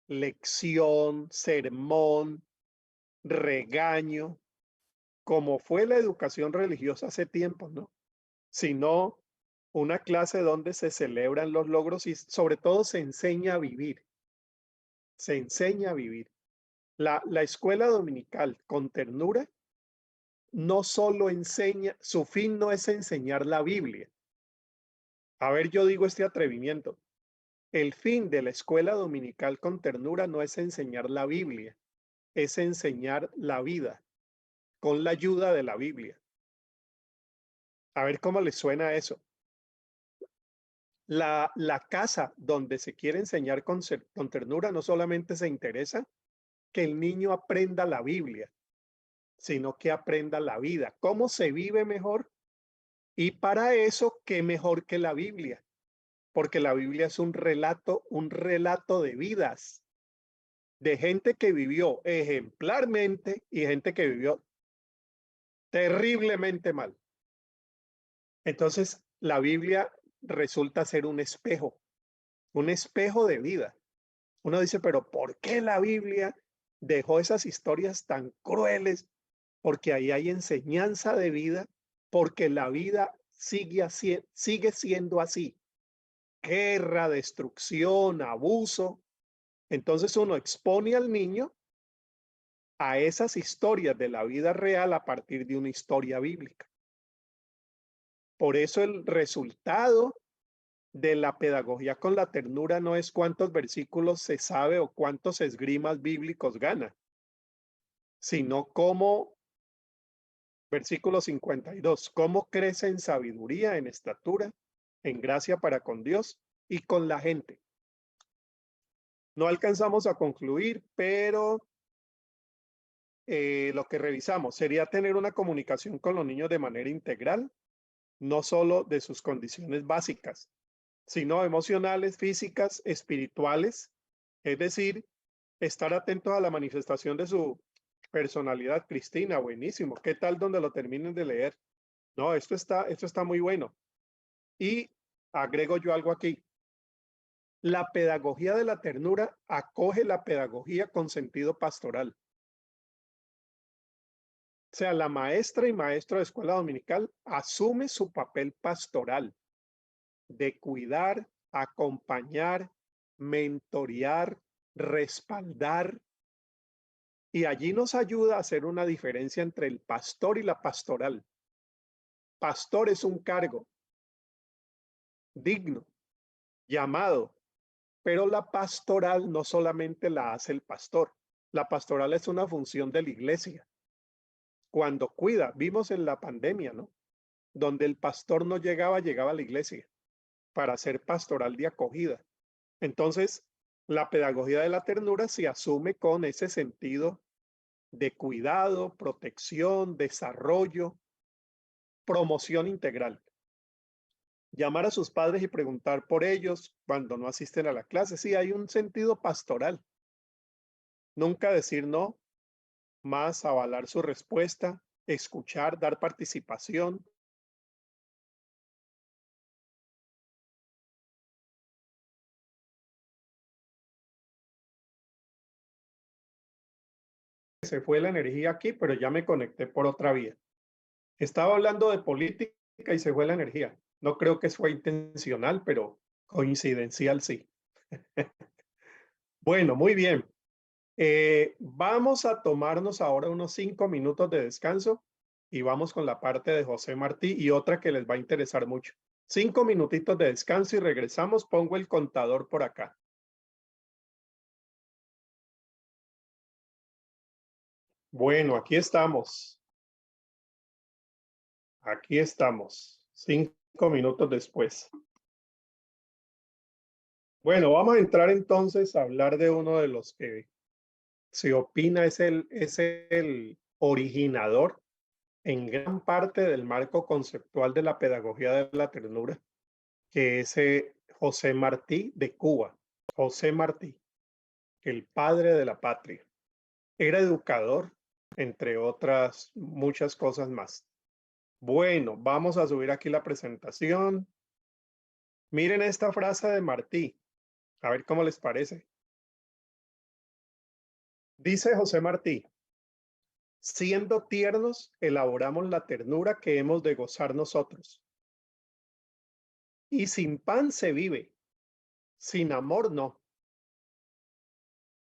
lección, sermón, regaño, como fue la educación religiosa hace tiempo, ¿no? Sino una clase donde se celebran los logros y sobre todo se enseña a vivir. Se enseña a vivir. La escuela dominical con ternura no solo enseña, su fin no es enseñar la Biblia. A ver, yo digo este atrevimiento. El fin de la escuela dominical con ternura no es enseñar la Biblia, es enseñar la vida con la ayuda de la Biblia. A ver cómo les suena eso. La casa donde se quiere enseñar con ternura no solamente se interesa que el niño aprenda la Biblia, sino que aprenda la vida, cómo se vive mejor. Y para eso, qué mejor que la Biblia, porque la Biblia es un relato de vidas, de gente que vivió ejemplarmente y gente que vivió terriblemente mal. Entonces, la Biblia resulta ser un espejo de vida. Uno dice, pero ¿por qué la Biblia dejó esas historias tan crueles? Porque ahí hay enseñanza de vida, porque la vida sigue siendo así. Guerra, destrucción, abuso. Entonces uno expone al niño a esas historias de la vida real a partir de una historia bíblica. Por eso el resultado de la pedagogía con la ternura no es cuántos versículos se sabe o cuántos esgrimas bíblicos gana, sino cómo, versículo 52, cómo crece en sabiduría, en estatura, en gracia para con Dios y con la gente. No alcanzamos a concluir, pero lo que revisamos sería tener una comunicación con los niños de manera integral, no solo de sus condiciones básicas, sino emocionales, físicas, espirituales, es decir, estar atentos a la manifestación de su personalidad. Cristina, buenísimo. ¿Qué tal donde lo terminen de leer? No, esto está muy bueno. Y agrego yo algo aquí. La pedagogía de la ternura acoge la pedagogía con sentido pastoral. O sea, la maestra y maestro de escuela dominical asume su papel pastoral de cuidar, acompañar, mentorear, respaldar, y allí nos ayuda a hacer una diferencia entre el pastor y la pastoral. Pastor es un cargo digno, llamado, pero la pastoral no solamente la hace el pastor. La pastoral es una función de la iglesia. Cuando cuida, vimos en la pandemia, ¿no? Donde el pastor no llegaba, llegaba a la iglesia para hacer pastoral de acogida. Entonces, la pedagogía de la ternura se asume con ese sentido de cuidado, protección, desarrollo, promoción integral. Llamar a sus padres y preguntar por ellos cuando no asisten a la clase. Sí, hay un sentido pastoral. Nunca decir no, más avalar su respuesta, escuchar, dar participación. Se fue la energía aquí, pero ya me conecté por otra vía. Estaba hablando de política y se fue la energía. No creo que fue intencional, pero coincidencial sí. Bueno, muy bien. Vamos a tomarnos ahora unos 5 minutos de descanso y vamos con la parte de José Martí y otra que les va a interesar mucho. 5 minutitos de descanso y regresamos. Pongo el contador por acá. Bueno, aquí estamos. Aquí estamos. 5 minutos después. Bueno, vamos a entrar entonces a hablar de uno de los que se opina es el originador en gran parte del marco conceptual de la pedagogía de la ternura, que es José Martí de Cuba. José Martí, el padre de la patria. Era educador, entre otras muchas cosas más. Bueno, vamos a subir aquí la presentación. Miren esta frase de Martí, a ver cómo les parece. Dice José Martí: siendo tiernos, elaboramos la ternura que hemos de gozar nosotros. Y sin pan se vive, sin amor no.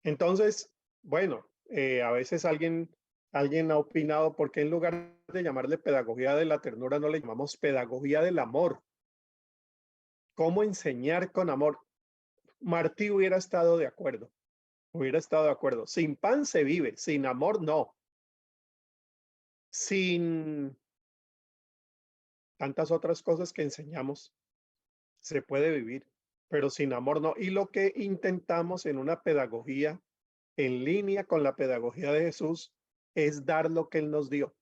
Entonces, bueno, a veces alguien ha opinado por qué en lugar de llamarle pedagogía de la ternura no le llamamos pedagogía del amor. ¿Cómo enseñar con amor? Martí hubiera estado de acuerdo. Hubiera estado de acuerdo. Sin pan se vive, sin amor no. Sin tantas otras cosas que enseñamos, se puede vivir, pero sin amor no. Y lo que intentamos en una pedagogía en línea con la pedagogía de Jesús es dar lo que Él nos dio.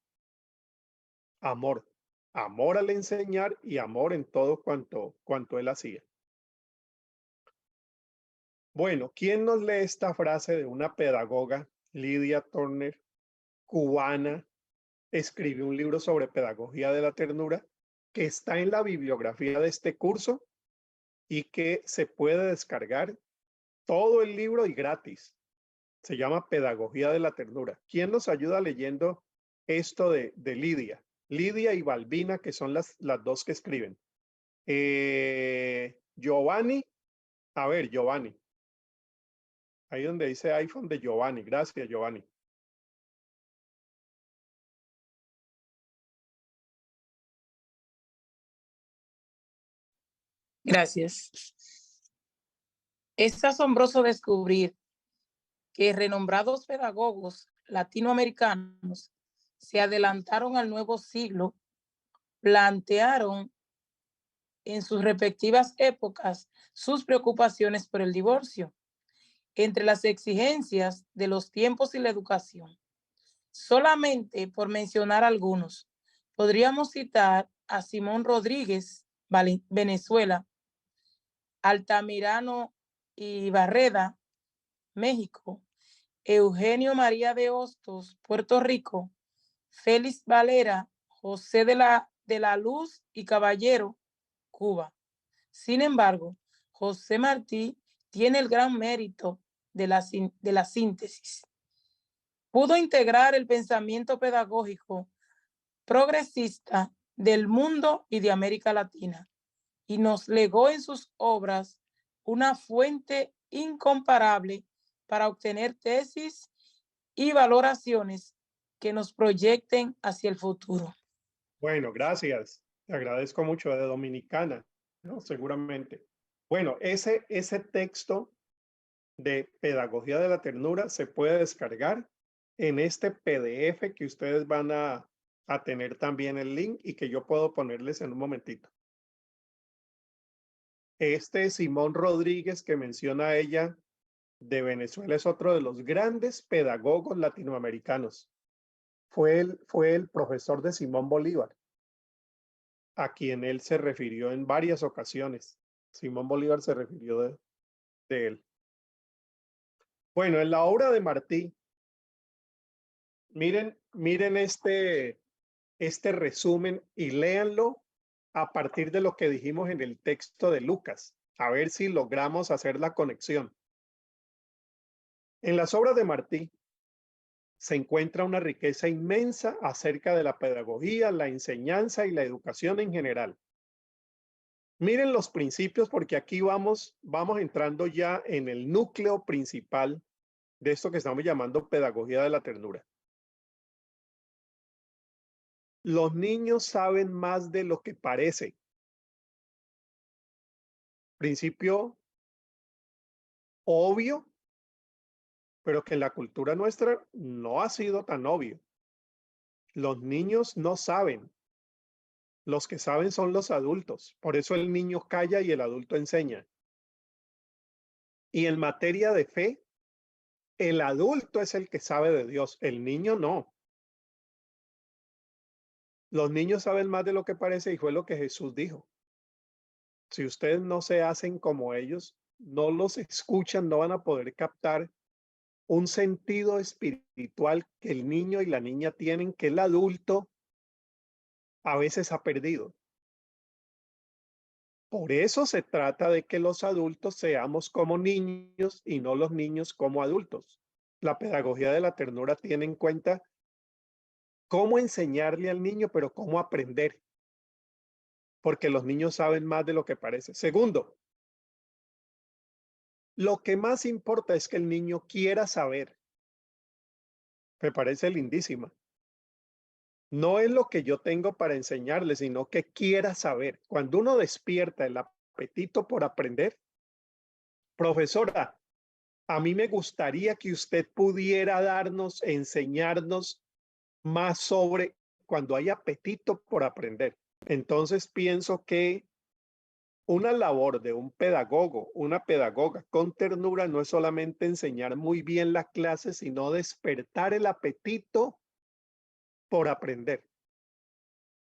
Amor. Amor al enseñar y amor en todo cuanto Él hacía. Bueno, ¿quién nos lee esta frase de una pedagoga, Lydia Turner, cubana? Escribió un libro sobre pedagogía de la ternura que está en la bibliografía de este curso y que se puede descargar todo el libro y gratis. Se llama Pedagogía de la Ternura. ¿Quién nos ayuda leyendo esto de Lidia? Lidia y Balbina, que son las dos que escriben. Giovanni. A ver, Giovanni. Ahí donde dice iPhone de Giovanni. Gracias, Giovanni. Gracias. Es asombroso descubrir que renombrados pedagogos latinoamericanos se adelantaron al nuevo siglo, plantearon en sus respectivas épocas sus preocupaciones por el divorcio, entre las exigencias de los tiempos y la educación. Solamente por mencionar algunos, podríamos citar a Simón Rodríguez, Venezuela, Altamirano y Barreda, México, Eugenio María de Hostos, Puerto Rico, Félix Valera, José de la Luz y Caballero, Cuba. Sin embargo, José Martí tiene el gran mérito de la síntesis. Pudo integrar el pensamiento pedagógico progresista del mundo y de América Latina y nos legó en sus obras una fuente incomparable para obtener tesis y valoraciones que nos proyecten hacia el futuro. Bueno, gracias. Te agradezco mucho, de Dominicana, ¿no? Seguramente. Bueno, ese texto de Pedagogía de la Ternura se puede descargar en este PDF que ustedes van a tener también el link y que yo puedo ponerles en un momentito. Este Simón Rodríguez que menciona ella de Venezuela es otro de los grandes pedagogos latinoamericanos. Fue el profesor de Simón Bolívar, a quien él se refirió en varias ocasiones. Simón Bolívar se refirió de él. Bueno, en la obra de Martí, miren este resumen y léanlo a partir de lo que dijimos en el texto de Lucas, a ver si logramos hacer la conexión. En las obras de Martí se encuentra una riqueza inmensa acerca de la pedagogía, la enseñanza y la educación en general. Miren los principios porque aquí vamos entrando ya en el núcleo principal de esto que estamos llamando pedagogía de la ternura. Los niños saben más de lo que parece. Principio obvio, pero que en la cultura nuestra no ha sido tan obvio. Los niños no saben. Los que saben son los adultos. Por eso el niño calla y el adulto enseña. Y en materia de fe, el adulto es el que sabe de Dios, el niño no. Los niños saben más de lo que parece y fue lo que Jesús dijo. Si ustedes no se hacen como ellos, no los escuchan, no van a poder captar un sentido espiritual que el niño y la niña tienen, que el adulto a veces ha perdido. Por eso se trata de que los adultos seamos como niños y no los niños como adultos. La pedagogía de la ternura tiene en cuenta cómo enseñarle al niño, pero cómo aprender. Porque los niños saben más de lo que parece. Segundo, lo que más importa es que el niño quiera saber. Me parece lindísima. No es lo que yo tengo para enseñarle, sino que quiera saber. Cuando uno despierta el apetito por aprender, profesora, a mí me gustaría que usted pudiera darnos, enseñarnos más sobre cuando hay apetito por aprender. Entonces pienso que una labor de un pedagogo, una pedagoga con ternura no es solamente enseñar muy bien la clase, sino despertar el apetito por aprender.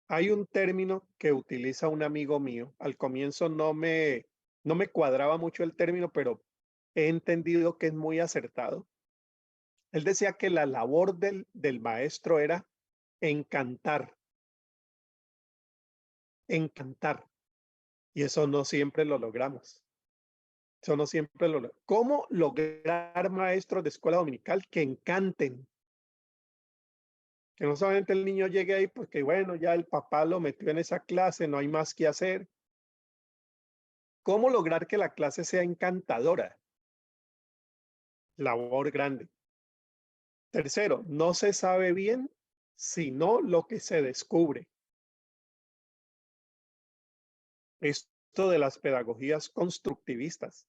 Hay un término que utiliza un amigo mío. Al comienzo no me cuadraba mucho el término, pero he entendido que es muy acertado. Él decía que la labor del maestro era encantar. Encantar. Y eso no siempre lo logramos. Eso no siempre lo logramos. ¿Cómo lograr maestros de escuela dominical que encanten? Que no solamente el niño llegue ahí porque, bueno, ya el papá lo metió en esa clase, no hay más que hacer. ¿Cómo lograr que la clase sea encantadora? Labor grande. Tercero, no se sabe bien sino lo que se descubre. Esto de las pedagogías constructivistas.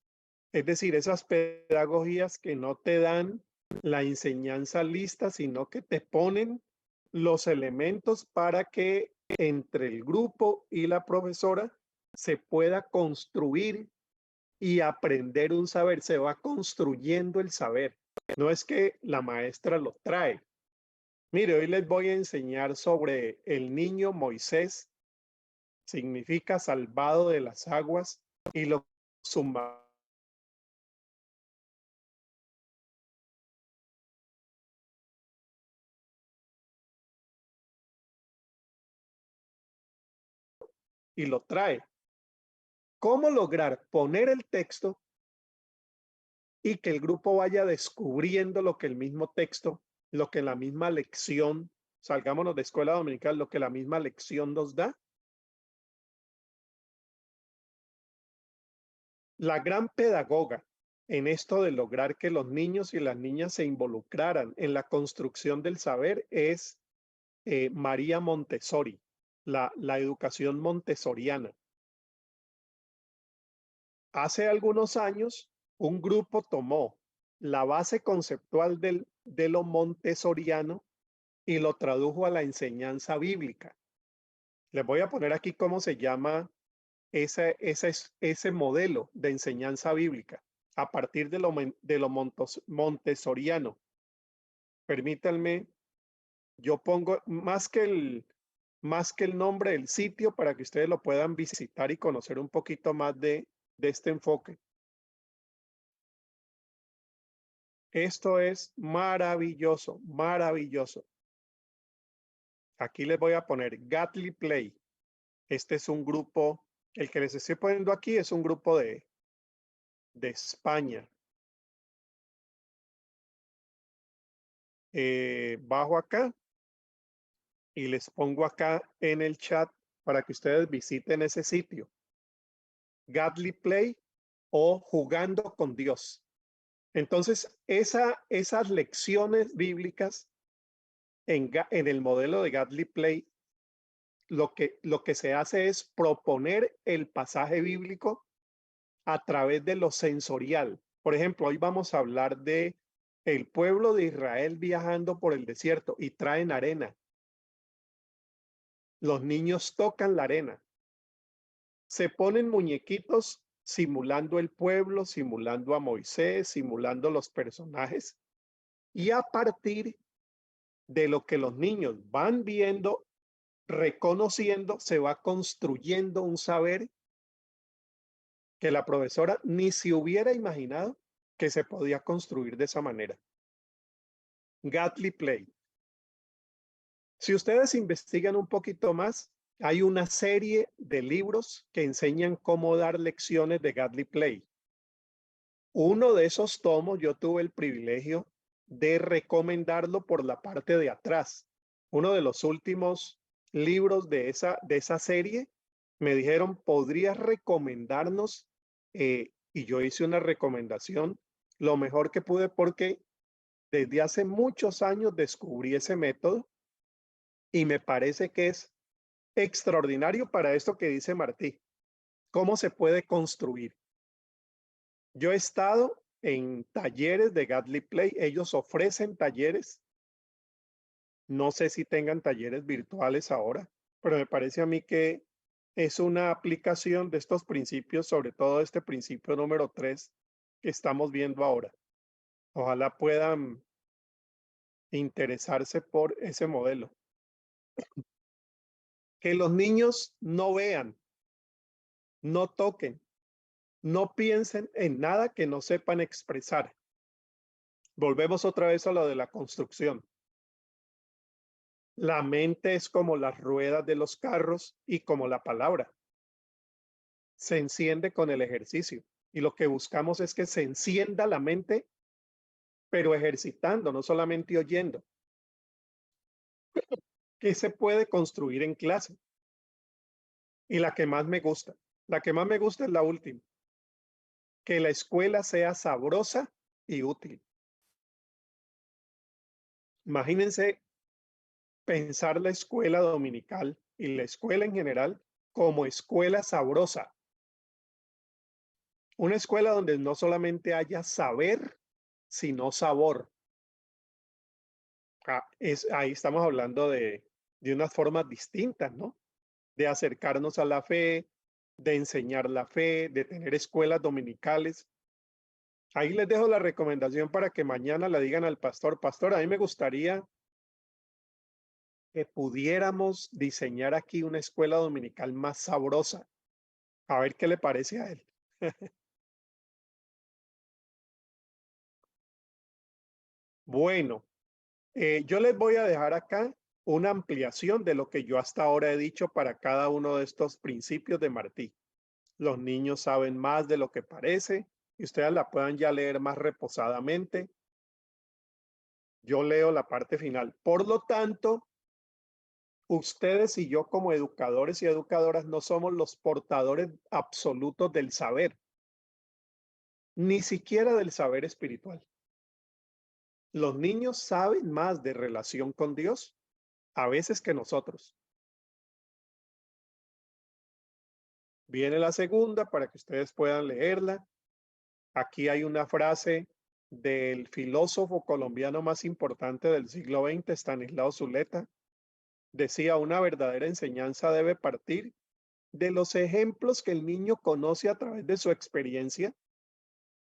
Es decir, esas pedagogías que no te dan la enseñanza lista, sino que te ponen los elementos para que entre el grupo y la profesora se pueda construir y aprender un saber. Se va construyendo el saber. No es que la maestra lo trae. Mire, hoy les voy a enseñar sobre el niño Moisés. Significa salvado de las aguas y lo suma. Y lo trae. ¿Cómo lograr poner el texto y que el grupo vaya descubriendo lo que el mismo texto, lo que la misma lección, salgámonos de escuela dominical, lo que la misma lección nos da? La gran pedagoga en esto de lograr que los niños y las niñas se involucraran en la construcción del saber es María Montessori, la educación montessoriana. Hace algunos años, un grupo tomó la base conceptual de lo montessoriano y lo tradujo a la enseñanza bíblica. Les voy a poner aquí cómo se llama ese modelo de enseñanza bíblica a partir de lo montessoriano. Permítanme, yo pongo más que el nombre del sitio para que ustedes lo puedan visitar y conocer un poquito más de este enfoque. Esto es maravilloso, maravilloso. Aquí les voy a poner Godly Play. Este es un grupo, el que les estoy poniendo aquí es un grupo de España. Bajo acá y les pongo acá en el chat para que ustedes visiten ese sitio. Godly Play o Jugando con Dios. Entonces, esas lecciones bíblicas en el modelo de Godly Play, lo que se hace es proponer el pasaje bíblico a través de lo sensorial. Por ejemplo, hoy vamos a hablar de el pueblo de Israel viajando por el desierto y traen arena. Los niños tocan la arena. Se ponen muñequitos simulando el pueblo, simulando a Moisés, simulando los personajes. Y a partir de lo que los niños van viendo, reconociendo, se va construyendo un saber que la profesora ni se hubiera imaginado que se podía construir de esa manera. Godly Play. Si ustedes investigan un poquito más, hay una serie de libros que enseñan cómo dar lecciones de Godly Play. Uno de esos tomos yo tuve el privilegio de recomendarlo por la parte de atrás. Uno de los últimos libros de esa serie me dijeron, ¿podrías recomendarnos? Y yo hice una recomendación lo mejor que pude porque desde hace muchos años descubrí ese método y me parece que es extraordinario para esto que dice Martí. ¿Cómo se puede construir? Yo he estado en talleres de Godly Play. Ellos ofrecen talleres. No sé si tengan talleres virtuales ahora, pero me parece a mí que es una aplicación de estos principios, sobre todo este principio número 3 que estamos viendo ahora. Ojalá puedan interesarse por ese modelo. Que los niños no vean, no toquen, no piensen en nada que no sepan expresar. Volvemos otra vez a lo de la construcción. La mente es como las ruedas de los carros y como la palabra. Se enciende con el ejercicio. Y lo que buscamos es que se encienda la mente, pero ejercitando, no solamente oyendo. ¿Qué se puede construir en clase? Y la que más me gusta. La que más me gusta es la última. Que la escuela sea sabrosa y útil. Imagínense pensar la escuela dominical y la escuela en general como escuela sabrosa. Una escuela donde no solamente haya saber, sino sabor. Ahí estamos hablando de unas formas distintas, ¿no? De acercarnos a la fe, de enseñar la fe, de tener escuelas dominicales. Ahí les dejo la recomendación para que mañana le digan al pastor, pastor, a mí me gustaría que pudiéramos diseñar aquí una escuela dominical más sabrosa. A ver qué le parece a él. Bueno, yo les voy a dejar acá una ampliación de lo que yo hasta ahora he dicho para cada uno de estos principios de Martí. Los niños saben más de lo que parece y ustedes la puedan ya leer más reposadamente. Yo leo la parte final. Por lo tanto, ustedes y yo como educadores y educadoras no somos los portadores absolutos del saber. ni siquiera del saber espiritual. Los niños saben más de relación con Dios a veces que nosotros. Viene la segunda para que ustedes puedan leerla. Aquí hay una frase del filósofo colombiano más importante del siglo XX, Estanislao Zuleta. Decía, una verdadera enseñanza debe partir de los ejemplos que el niño conoce a través de su experiencia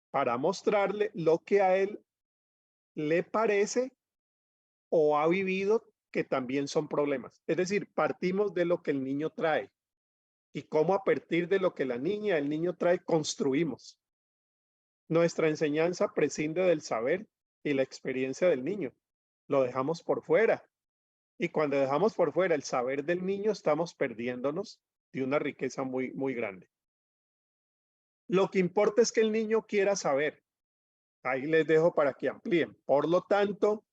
para mostrarle lo que a él le parece o ha vivido que también son problemas. Es decir, partimos de lo que el niño trae y cómo a partir de lo que la niña, el niño trae, construimos. Nuestra enseñanza prescinde del saber y la experiencia del niño. Lo dejamos por fuera. Y cuando dejamos por fuera el saber del niño, estamos perdiéndonos de una riqueza muy, muy grande. Lo que importa es que el niño quiera saber. Ahí les dejo para que amplíen. Por lo tanto,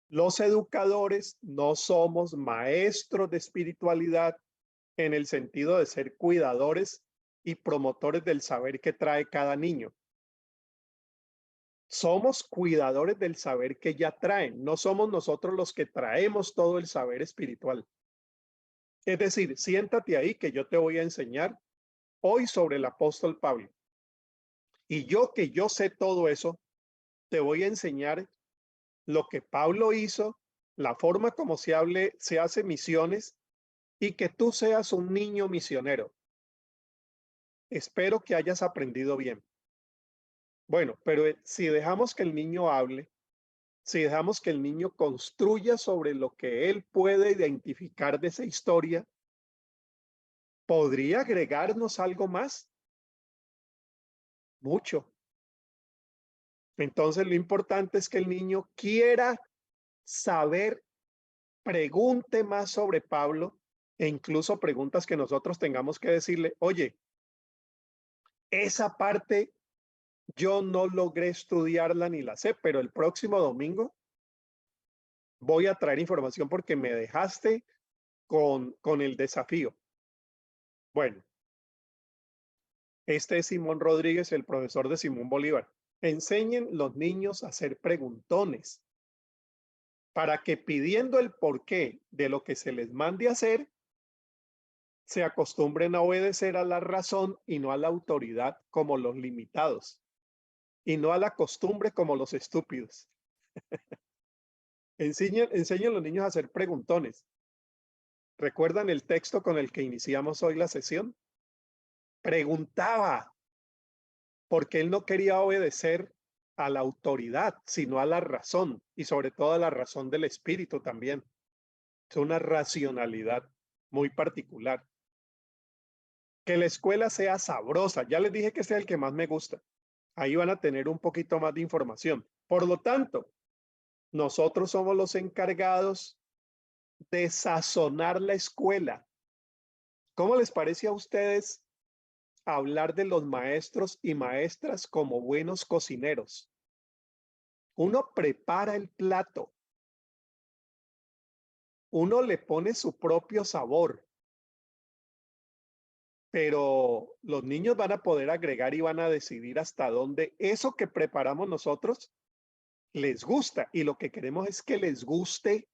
los educadores no somos maestros de espiritualidad en el sentido de ser cuidadores y promotores del saber que trae cada niño. Somos cuidadores del saber que ya traen. No somos nosotros los que traemos todo el saber espiritual. Es decir, siéntate ahí que yo te voy a enseñar hoy sobre el apóstol Pablo. Y yo que yo sé todo eso, te voy a enseñar lo que Pablo hizo, la forma como se hace misiones y que tú seas un niño misionero. Espero que hayas aprendido bien. Bueno, pero si dejamos que el niño hable, si dejamos que el niño construya sobre lo que él puede identificar de esa historia, ¿podría agregarnos algo más? Mucho. Entonces, lo importante es que el niño quiera saber, pregunte más sobre Pablo e incluso preguntas que nosotros tengamos que decirle, oye, esa parte yo no logré estudiarla ni la sé, pero el próximo domingo voy a traer información porque me dejaste con el desafío. Bueno, este es Simón Rodríguez, el profesor de Simón Bolívar. Enseñen los niños a hacer preguntones para que pidiendo el porqué de lo que se les mande a hacer, se acostumbren a obedecer a la razón y no a la autoridad como los limitados, y no a la costumbre como los estúpidos. Enseñen a los niños a hacer preguntones. ¿Recuerdan el texto con el que iniciamos hoy la sesión? Preguntaba, porque él no quería obedecer a la autoridad, sino a la razón, y sobre todo a la razón del espíritu también. Es una racionalidad muy particular. Que la escuela sea sabrosa. Ya les dije que sea el que más me gusta. Ahí van a tener un poquito más de información. Por lo tanto, nosotros somos los encargados de sazonar la escuela. ¿Cómo les parece a ustedes hablar de los maestros y maestras como buenos cocineros? Uno prepara el plato. Uno le pone su propio sabor. Pero los niños van a poder agregar y van a decidir hasta dónde eso que preparamos nosotros les gusta. Y lo que queremos es que les guste,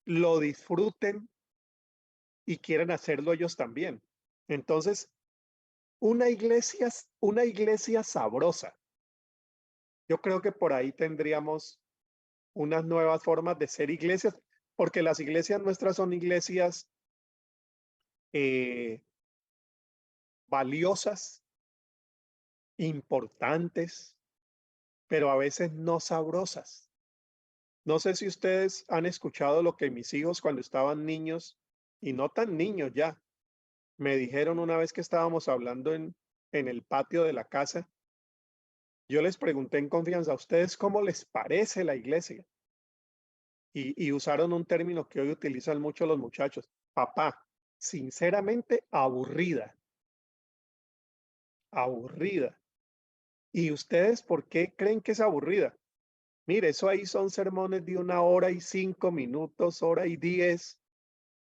lo disfruten y quieran hacerlo ellos también. Entonces, una iglesia sabrosa. Yo creo que por ahí tendríamos unas nuevas formas de ser iglesias, porque las iglesias nuestras son iglesias valiosas, importantes, pero a veces no sabrosas. No sé si ustedes han escuchado lo que mis hijos cuando estaban niños, y no tan niños ya, me dijeron una vez que estábamos hablando en el patio de la casa. Yo les pregunté en confianza, ¿a ustedes cómo les parece la iglesia? Y usaron un término que hoy utilizan mucho los muchachos. Papá, sinceramente aburrida. Aburrida. ¿Y ustedes por qué creen que es aburrida? Mire, eso ahí son sermones de 1 hora y 5 minutos, hora y 10,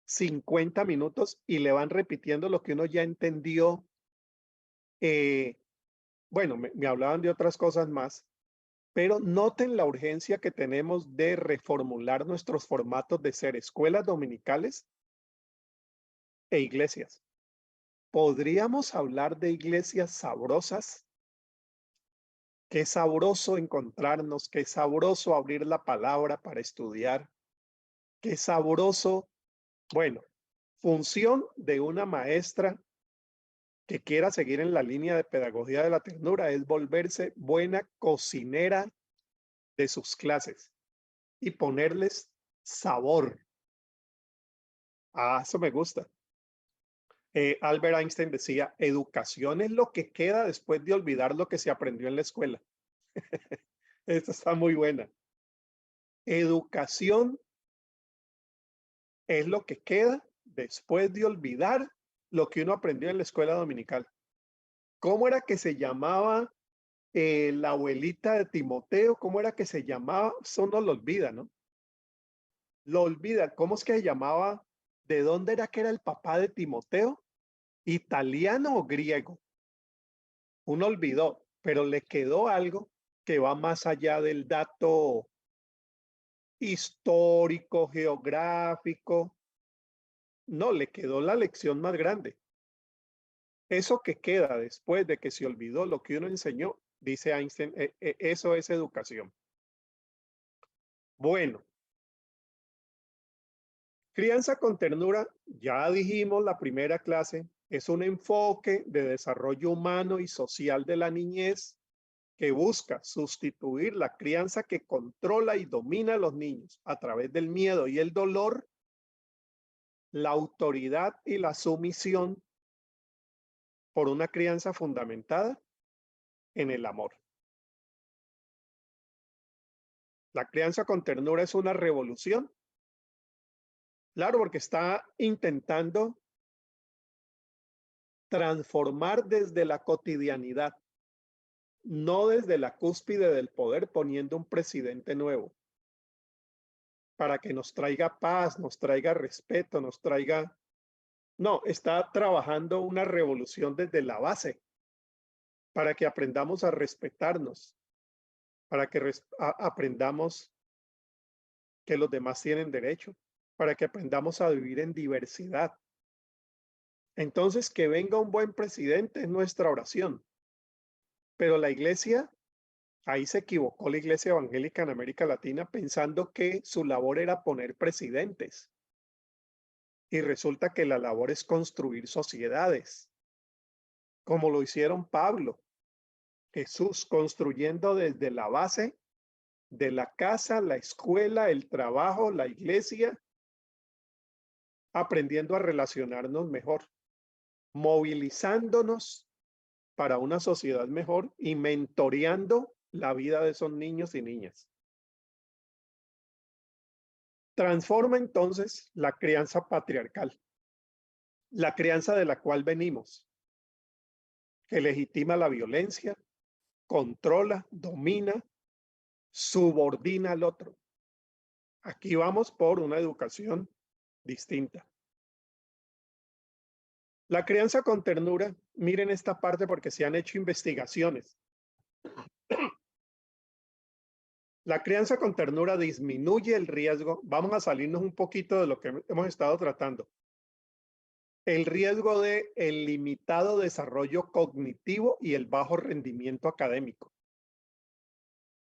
50 minutos y le van repitiendo lo que uno ya entendió. bueno, me hablaban de otras cosas más, pero noten la urgencia que tenemos de reformular nuestros formatos de ser escuelas dominicales e iglesias. ¿Podríamos hablar de iglesias sabrosas? Qué sabroso encontrarnos, qué sabroso abrir la palabra para estudiar, qué sabroso, bueno, función de una maestra que quiera seguir en la línea de pedagogía de la ternura es volverse buena cocinera de sus clases y ponerles sabor. Ah, eso me gusta. Albert Einstein decía, educación es lo que queda después de olvidar lo que se aprendió en la escuela. Esta está muy buena. Educación es lo que queda después de olvidar lo que uno aprendió en la escuela dominical. ¿Cómo era que se llamaba la abuelita de Timoteo? ¿Cómo era que se llamaba? Eso no lo olvida, ¿no? Lo olvida. ¿Cómo es que se llamaba? ¿De dónde era que era el papá de Timoteo? ¿Italiano o griego? Uno olvidó, pero le quedó algo que va más allá del dato histórico, geográfico. No, le quedó la lección más grande. Eso que queda después de que se olvidó lo que uno enseñó, dice Einstein, eso es educación. Bueno, crianza con ternura, ya dijimos la primera clase, es un enfoque de desarrollo humano y social de la niñez que busca sustituir la crianza que controla y domina a los niños a través del miedo y el dolor, la autoridad y la sumisión por una crianza fundamentada en el amor. La crianza con ternura es una revolución. Claro, porque está intentando transformar desde la cotidianidad, no desde la cúspide del poder poniendo un presidente nuevo para que nos traiga paz, nos traiga respeto, nos traiga... No, está trabajando una revolución desde la base para que aprendamos a respetarnos, para que aprendamos que los demás tienen derecho, para que aprendamos a vivir en diversidad. Entonces, que venga un buen presidente es nuestra oración. Pero la iglesia, ahí se equivocó la iglesia evangélica en América Latina pensando que su labor era poner presidentes. Y resulta que la labor es construir sociedades, como lo hicieron Pablo, Jesús, construyendo desde la base de la casa, la escuela, el trabajo, la iglesia, aprendiendo a relacionarnos mejor, movilizándonos para una sociedad mejor y mentoreando la vida de esos niños y niñas. Transforma entonces la crianza patriarcal, la crianza de la cual venimos, que legitima la violencia, controla, domina, subordina al otro. Aquí vamos por una educación distinta. La crianza con ternura, miren esta parte porque se han hecho investigaciones. La crianza con ternura disminuye el riesgo. Vamos a salirnos un poquito de lo que hemos estado tratando. El riesgo de el limitado desarrollo cognitivo y el bajo rendimiento académico.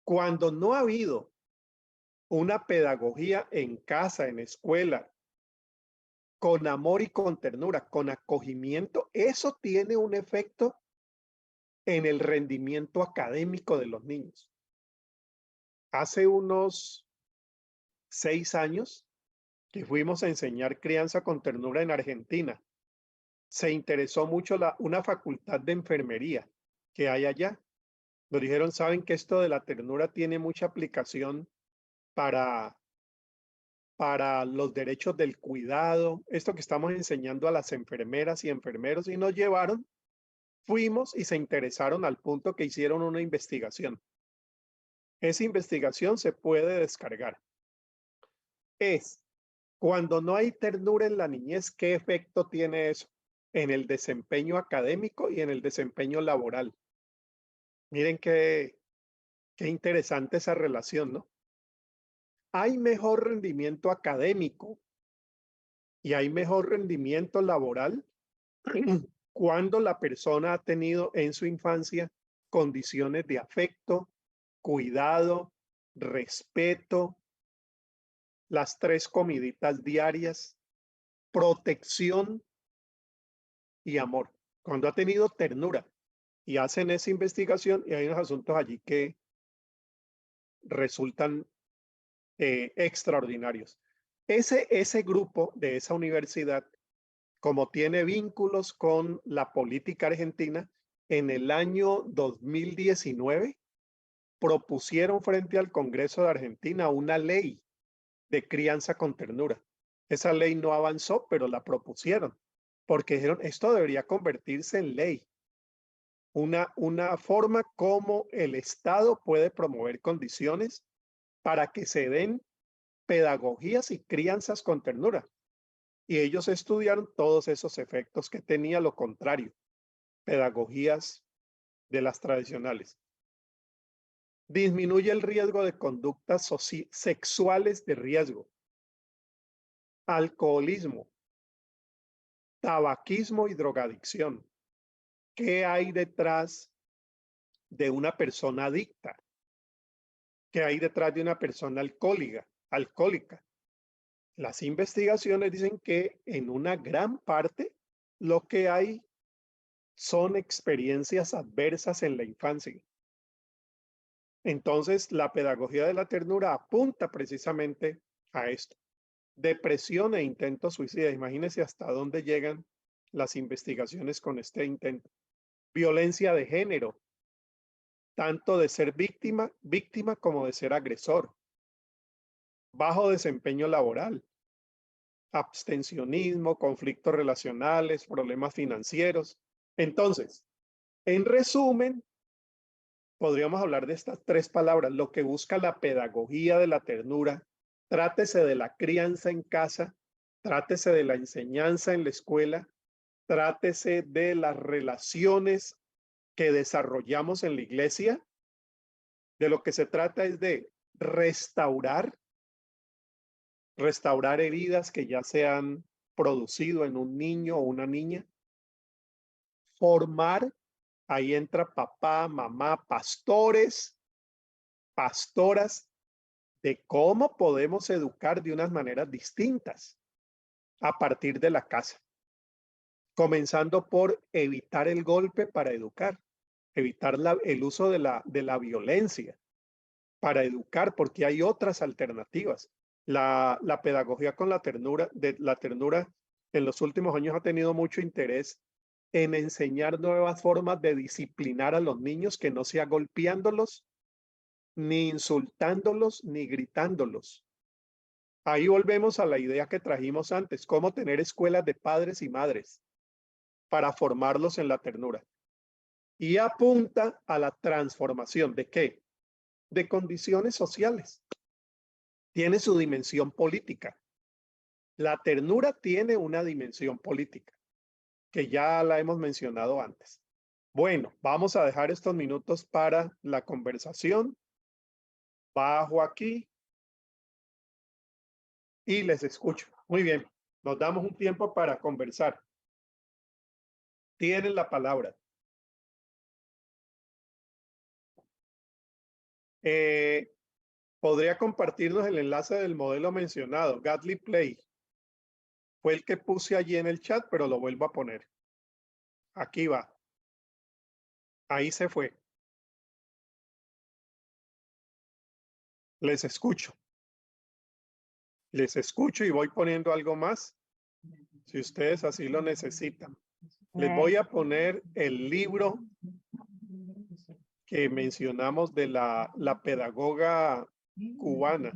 Cuando no ha habido una pedagogía en casa, en escuela, con amor y con ternura, con acogimiento, eso tiene un efecto en el rendimiento académico de los niños. Hace unos 6 años que fuimos a enseñar crianza con ternura en Argentina, se interesó mucho una facultad de enfermería que hay allá. Nos dijeron, saben que esto de la ternura tiene mucha aplicación para los derechos del cuidado, esto que estamos enseñando a las enfermeras y enfermeros, y nos llevaron, fuimos y se interesaron al punto que hicieron una investigación. Esa investigación se puede descargar. Es cuando no hay ternura en la niñez, ¿qué efecto tiene eso en el desempeño académico y en el desempeño laboral? Miren qué interesante esa relación, ¿no? Hay mejor rendimiento académico y hay mejor rendimiento laboral cuando la persona ha tenido en su infancia condiciones de afecto, cuidado, respeto, las 3 comiditas diarias, protección y amor. Cuando ha tenido ternura y hacen esa investigación y hay unos asuntos allí que resultan extraordinarios. Ese grupo de esa universidad, como tiene vínculos con la política argentina, en el año 2019 propusieron frente al Congreso de Argentina una ley de crianza con ternura. Esa ley no avanzó, pero la propusieron, porque dijeron, esto debería convertirse en ley. Una forma como el Estado puede promover condiciones para que se den pedagogías y crianzas con ternura. Y ellos estudiaron todos esos efectos que tenía lo contrario, pedagogías de las tradicionales. Disminuye el riesgo de conductas sexuales de riesgo, alcoholismo, tabaquismo y drogadicción. ¿Qué hay detrás de una persona adicta? ¿Qué hay detrás de una persona alcohólica? Las investigaciones dicen que en una gran parte lo que hay son experiencias adversas en la infancia. Entonces, la pedagogía de la ternura apunta precisamente a esto. Depresión e intentos suicidas. Imagínense hasta dónde llegan las investigaciones con este intento. Violencia de género, tanto de ser víctima como de ser agresor. Bajo desempeño laboral, abstencionismo, conflictos relacionales, problemas financieros. Entonces, en resumen, podríamos hablar de estas 3 palabras, lo que busca la pedagogía de la ternura, trátese de la crianza en casa, trátese de la enseñanza en la escuela, trátese de las relaciones que desarrollamos en la iglesia. De lo que se trata es de restaurar heridas que ya se han producido en un niño o una niña, formar, ahí entra papá, mamá, pastores, pastoras, de cómo podemos educar de unas maneras distintas a partir de la casa, comenzando por evitar el golpe para educar, evitar el uso de la violencia para educar, porque hay otras alternativas. La pedagogía con la ternura en los últimos años ha tenido mucho interés en enseñar nuevas formas de disciplinar a los niños, que no sea golpeándolos, ni insultándolos, ni gritándolos. Ahí volvemos a la idea que trajimos antes, cómo tener escuelas de padres y madres para formarlos en la ternura. Y apunta a la transformación ¿de qué? De condiciones sociales. Tiene su dimensión política. La ternura tiene una dimensión política, que ya la hemos mencionado antes. Bueno, vamos a dejar estos minutos para la conversación. Bajo aquí y les escucho. Muy bien, nos damos un tiempo para conversar. Tienen la palabra. Podría compartirnos el enlace del modelo mencionado, Gately Play. Fue el que puse allí en el chat, pero lo vuelvo a poner. Aquí va. Ahí se fue. Les escucho. Les escucho y voy poniendo algo más, si ustedes así lo necesitan. Les voy a poner el libro que mencionamos de la pedagoga cubana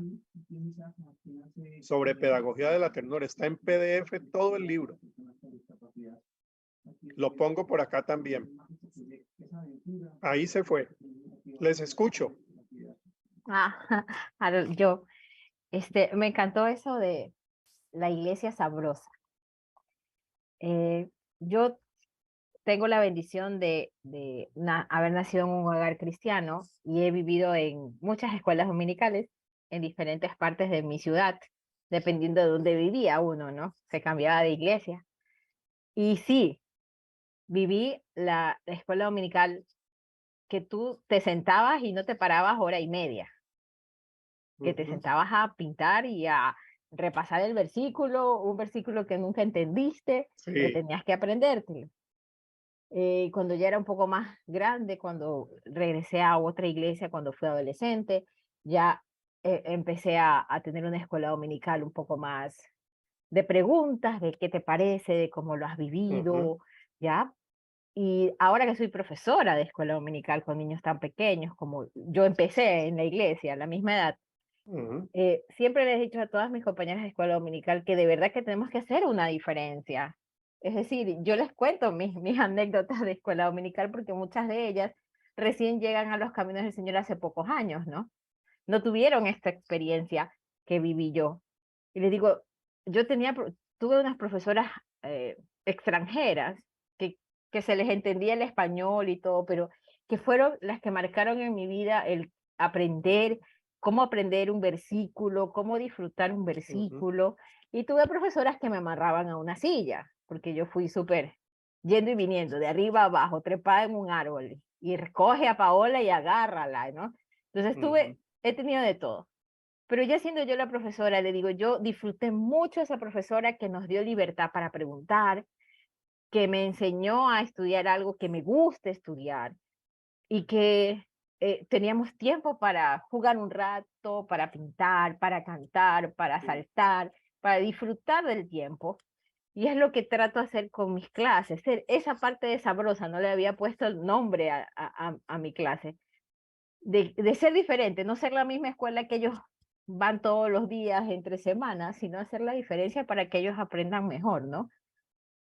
sobre pedagogía de la ternura. Está en PDF todo el libro. Lo pongo por acá también. Ahí se fue. Les escucho. Yo, me encantó eso de la iglesia sabrosa. Yo tengo la bendición de haber nacido en un hogar cristiano y he vivido en muchas escuelas dominicales en diferentes partes de mi ciudad, dependiendo de dónde vivía uno, ¿no? Se cambiaba de iglesia. Y sí, viví la escuela dominical que tú te sentabas y no te parabas hora y media, que te sentabas a pintar y a repasar el versículo, un versículo que nunca entendiste, pero Sí, tenías que aprendértelo. Cuando ya era un poco más grande, cuando regresé a otra iglesia, cuando fui adolescente, ya empecé a tener una escuela dominical un poco más de preguntas, de qué te parece, de cómo lo has vivido, ¿ya? Y ahora que soy profesora de escuela dominical con niños tan pequeños como yo empecé en la iglesia a la misma edad, siempre les he dicho a todas mis compañeras de escuela dominical que de verdad que tenemos que hacer una diferencia. Es decir, yo les cuento mis anécdotas de escuela dominical porque muchas de ellas recién llegan a los caminos del Señor hace pocos años, ¿no? No tuvieron esta experiencia que viví yo. Y les digo, yo tuve unas profesoras extranjeras que, que se les entendía el español y todo, pero que fueron las que marcaron en mi vida el aprender, cómo aprender un versículo, cómo disfrutar un versículo. Y tuve profesoras que me amarraban a una silla, porque yo fui súper yendo y viniendo, de arriba a abajo, trepada en un árbol, y recoge a Paola y agárrala, ¿no? Entonces he tenido de todo. Pero ya siendo yo la profesora, le digo, yo disfruté mucho esa profesora que nos dio libertad para preguntar, que me enseñó a estudiar algo que me gusta estudiar y que teníamos tiempo para jugar un rato, para pintar, para cantar, para saltar, para disfrutar del tiempo. Y es lo que trato de hacer con mis clases, esa parte de sabrosa, no le había puesto el nombre a mi clase, de ser diferente, no ser la misma escuela que ellos van todos los días entre semanas, sino hacer la diferencia para que ellos aprendan mejor, ¿no?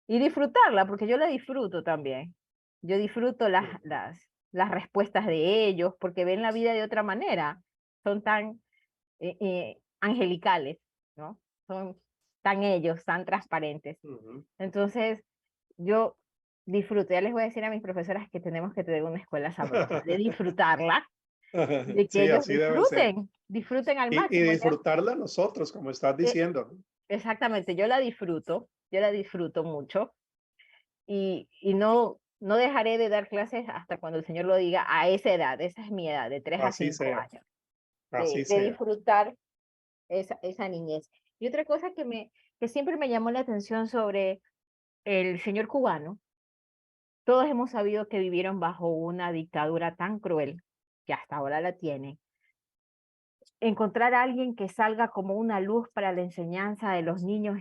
Y disfrutarla, porque yo la disfruto también. Yo disfruto las respuestas de ellos, porque ven la vida de otra manera. Son tan angelicales, ¿no? Son tan ellos, tan transparentes. Entonces, yo disfruto. Ya les voy a decir a mis profesoras que tenemos que tener una escuela sabrosa, de disfrutarla, de que Sí, ellos así debe ser. disfruten al Y máximo. Ya. disfrutarla nosotros, como estás diciendo. Exactamente, yo la disfruto mucho y no dejaré de dar clases hasta cuando el Señor lo diga a esa edad, esa es mi edad, de 3 a Así 5 sea, años, así de sea. disfrutar esa niñez. Y otra cosa que siempre me llamó la atención sobre el señor cubano, todos hemos sabido que vivieron bajo una dictadura tan cruel, que hasta ahora la tienen. Encontrar a alguien que salga como una luz para la enseñanza de los niños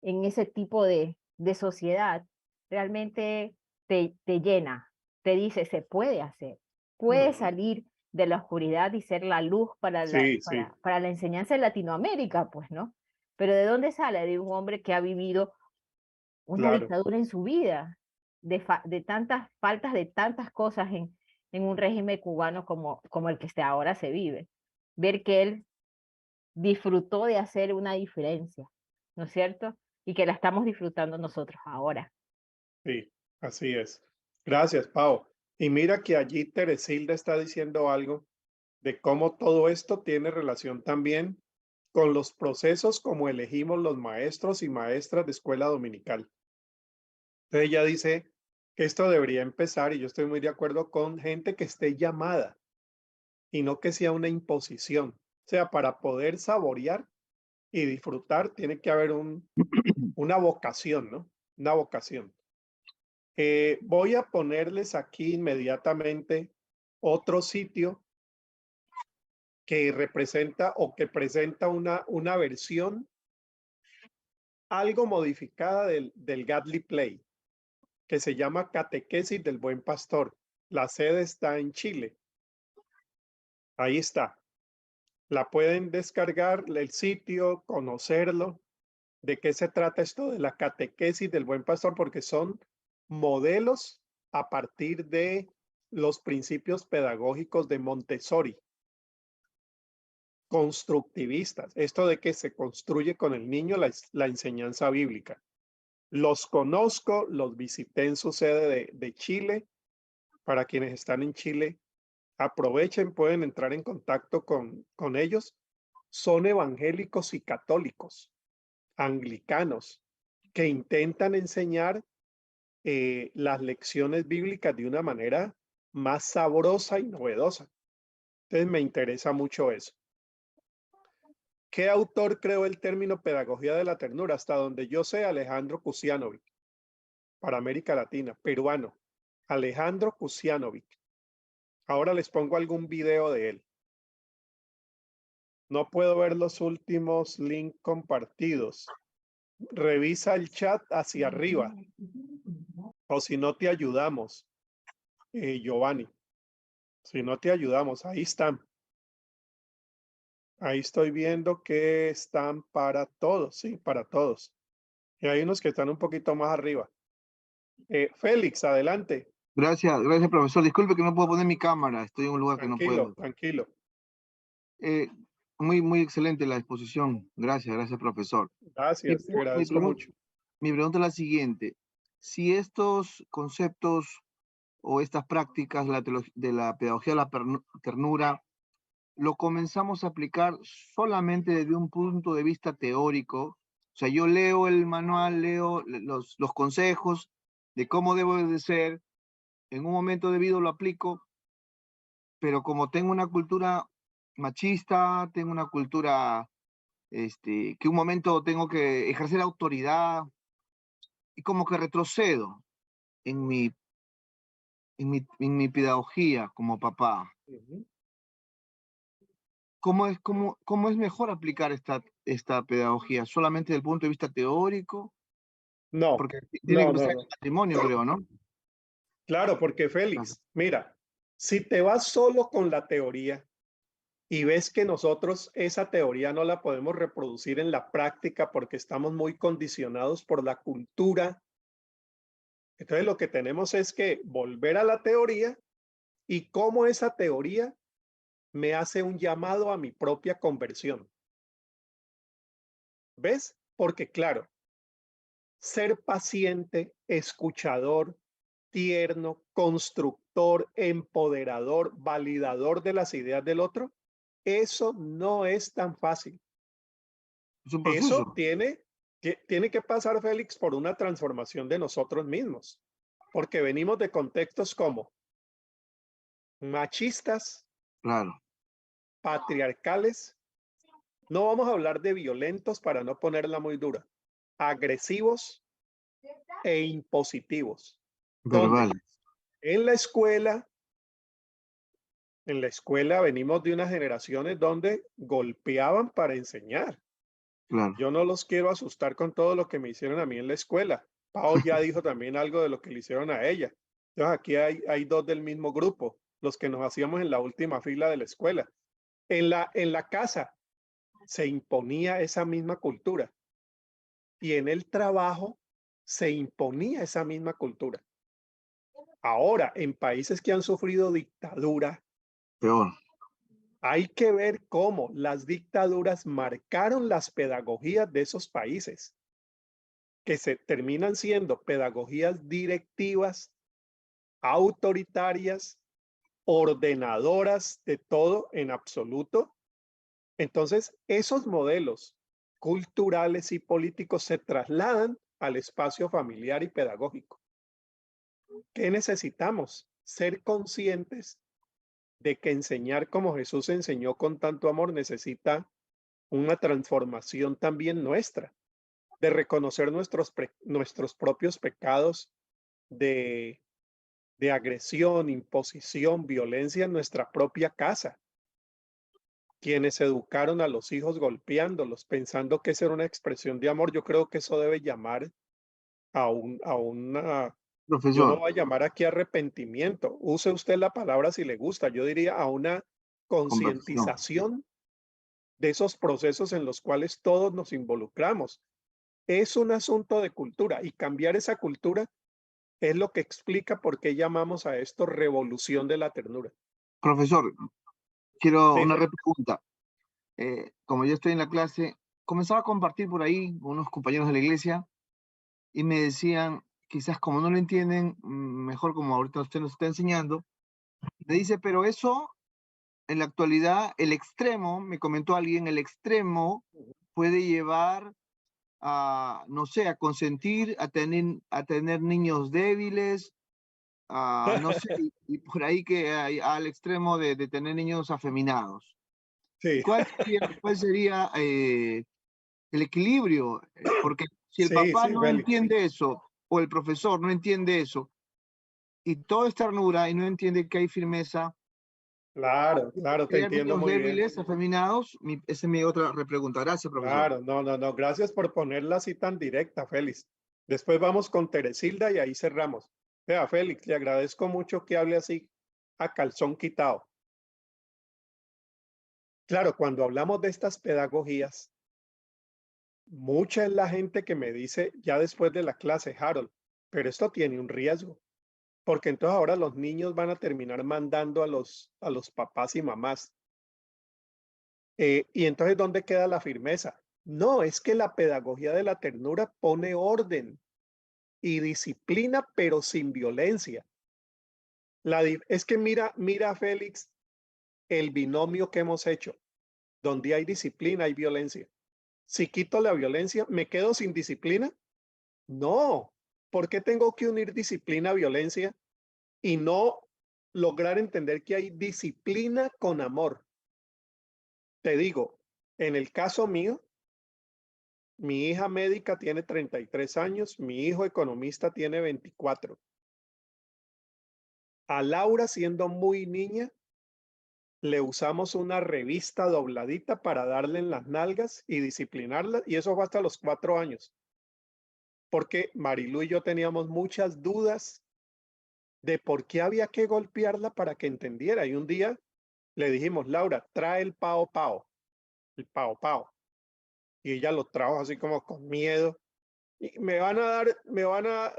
en ese tipo de sociedad, realmente te llena, te dice, se puede hacer, puede salir de la oscuridad y ser la luz Sí, sí, para la enseñanza en Latinoamérica, pues, ¿no? Pero ¿de dónde sale? De un hombre que ha vivido una claro. dictadura en su vida, de tantas faltas de tantas cosas en un régimen cubano como el que ahora se vive. Ver que él disfrutó de hacer una diferencia, ¿no es cierto? Y que la estamos disfrutando nosotros ahora. Sí, así es. Gracias, Pau. Y mira que allí Teresilda está diciendo algo de cómo todo esto tiene relación también con los procesos como elegimos los maestros y maestras de escuela dominical. Entonces ella dice que esto debería empezar, y yo estoy muy de acuerdo, con gente que esté llamada y no que sea una imposición. O sea, para poder saborear y disfrutar tiene que haber una vocación, ¿no? Una vocación. Voy a ponerles aquí inmediatamente otro sitio que representa o que presenta una versión algo modificada del Gadley Play, que se llama Catequesis del Buen Pastor. La sede está en Chile. Ahí está. La pueden descargar, el sitio, conocerlo. ¿De qué se trata esto de la catequesis del buen pastor? Porque son modelos a partir de los principios pedagógicos de Montessori, constructivistas. Esto de que se construye con el niño la enseñanza bíblica. Los conozco, los visité en su sede de Chile. Para quienes están en Chile, aprovechen, pueden entrar en contacto con ellos. Son evangélicos y católicos, anglicanos, que intentan enseñar las lecciones bíblicas de una manera más sabrosa y novedosa. Entonces me interesa mucho eso. ¿Qué autor creó el término pedagogía de la ternura? Hasta donde yo sé, Alejandro Kusianovic, para América Latina, peruano. Alejandro Kusianovic. Ahora les pongo algún video de él. No puedo ver los últimos links compartidos. Revisa el chat hacia arriba. O si no te ayudamos, Giovanni. Si no te ayudamos, ahí están. Ahí estoy viendo que están para todos, sí, para todos. Y hay unos que están un poquito más arriba. Félix, adelante. Gracias, profesor. Disculpe que no puedo poner mi cámara, estoy en un lugar que no puedo. Tranquilo. Muy excelente la exposición. Gracias, profesor. Gracias, te agradezco mucho. Mi pregunta es la siguiente. Si estos conceptos o estas prácticas de la pedagogía de la ternura lo comenzamos a aplicar solamente desde un punto de vista teórico, o sea, yo leo el manual, leo los consejos de cómo debo de ser, en un momento debido lo aplico, pero como tengo una cultura machista, tengo una cultura que un momento tengo que ejercer autoridad y como que retrocedo en mi pedagogía como papá. ¿Cómo es mejor aplicar esta pedagogía? ¿Solamente desde el punto de vista teórico? No. Porque tiene que empezar el matrimonio, creo, ¿no? Claro, porque Félix, mira, si te vas solo con la teoría y ves que nosotros esa teoría no la podemos reproducir en la práctica porque estamos muy condicionados por la cultura, entonces lo que tenemos es que volver a la teoría y cómo esa teoría me hace un llamado a mi propia conversión. ¿Ves? Porque claro, ser paciente, escuchador, tierno, constructor, empoderador, validador de las ideas del otro, eso no es tan fácil. Es un proceso. Eso tiene que pasar, Félix, por una transformación de nosotros mismos, porque venimos de contextos como machistas, claro, patriarcales, no vamos a hablar de violentos para no ponerla muy dura, agresivos e impositivos. verbales. En la escuela venimos de unas generaciones donde golpeaban para enseñar. Claro. Yo no los quiero asustar con todo lo que me hicieron a mí en la escuela. Pau ya dijo también algo de lo que le hicieron a ella. Entonces aquí hay dos del mismo grupo, los que nos hacíamos en la última fila de la escuela. En la casa se imponía esa misma cultura y en el trabajo se imponía esa misma cultura. Ahora, en países que han sufrido dictadura, peor. Hay que ver cómo las dictaduras marcaron las pedagogías de esos países, que se terminan siendo pedagogías directivas, autoritarias, ordenadoras de todo en absoluto. Entonces, esos modelos culturales y políticos se trasladan al espacio familiar y pedagógico. ¿Qué necesitamos? Ser conscientes de que enseñar como Jesús enseñó con tanto amor necesita una transformación también nuestra, de reconocer nuestros propios pecados de agresión, imposición, violencia en nuestra propia casa. Quienes educaron a los hijos golpeándolos, pensando que esa era una expresión de amor, yo creo que eso debe llamar a una... Profesor. Yo no voy a llamar aquí arrepentimiento. Use usted la palabra si le gusta. Yo diría a una concientización de esos procesos en los cuales todos nos involucramos. Es un asunto de cultura y cambiar esa cultura es lo que explica por qué llamamos a esto revolución de la ternura. Profesor, quiero Sí, una pregunta. Como yo estoy en la clase, comenzaba a compartir por ahí con unos compañeros de la iglesia y me decían, quizás como no lo entienden, mejor como ahorita usted nos está enseñando, me dice, pero eso en la actualidad, el extremo, me comentó alguien, el extremo puede llevar a, no sé, a consentir, a tener niños débiles, no sé, y por ahí que al extremo de tener niños afeminados. Sí, ¿Cuál sería el equilibrio? Porque si el sí, papá sí, no Félix. entiende eso, o el profesor no entiende eso, y todo es ternura y no entiende que hay firmeza, Claro, claro, te criar entiendo niños muy bien. débiles, afeminados, esa es mi otra repregunta. Gracias, profesor. Claro, no, no, no. Gracias por ponerla así tan directa, Félix. Después vamos con Teresilda y ahí cerramos. Vea, Félix, le agradezco mucho que hable así a calzón quitado. Claro, cuando hablamos de estas pedagogías, mucha es la gente que me dice ya después de la clase, Harold, pero esto tiene un riesgo, porque entonces ahora los niños van a terminar mandando a los papás y mamás. Y entonces, ¿dónde queda la firmeza? No, es que la pedagogía de la ternura pone orden y disciplina, pero sin violencia. Es que mira, Félix, el binomio que hemos hecho. Donde hay disciplina, hay violencia. Si quito la violencia, ¿me quedo sin disciplina? No. ¿Por qué tengo que unir disciplina a violencia y no lograr entender que hay disciplina con amor? Te digo, en el caso mío, mi hija médica tiene 33 años, mi hijo economista tiene 24. A Laura, siendo muy niña, le usamos una revista dobladita para darle en las nalgas y disciplinarla, y eso fue hasta los 4 años, porque Marilu y yo teníamos muchas dudas de por qué había que golpearla para que entendiera. Y un día le dijimos, Laura, trae el pao pao. Y ella lo trajo así como con miedo. Y me van a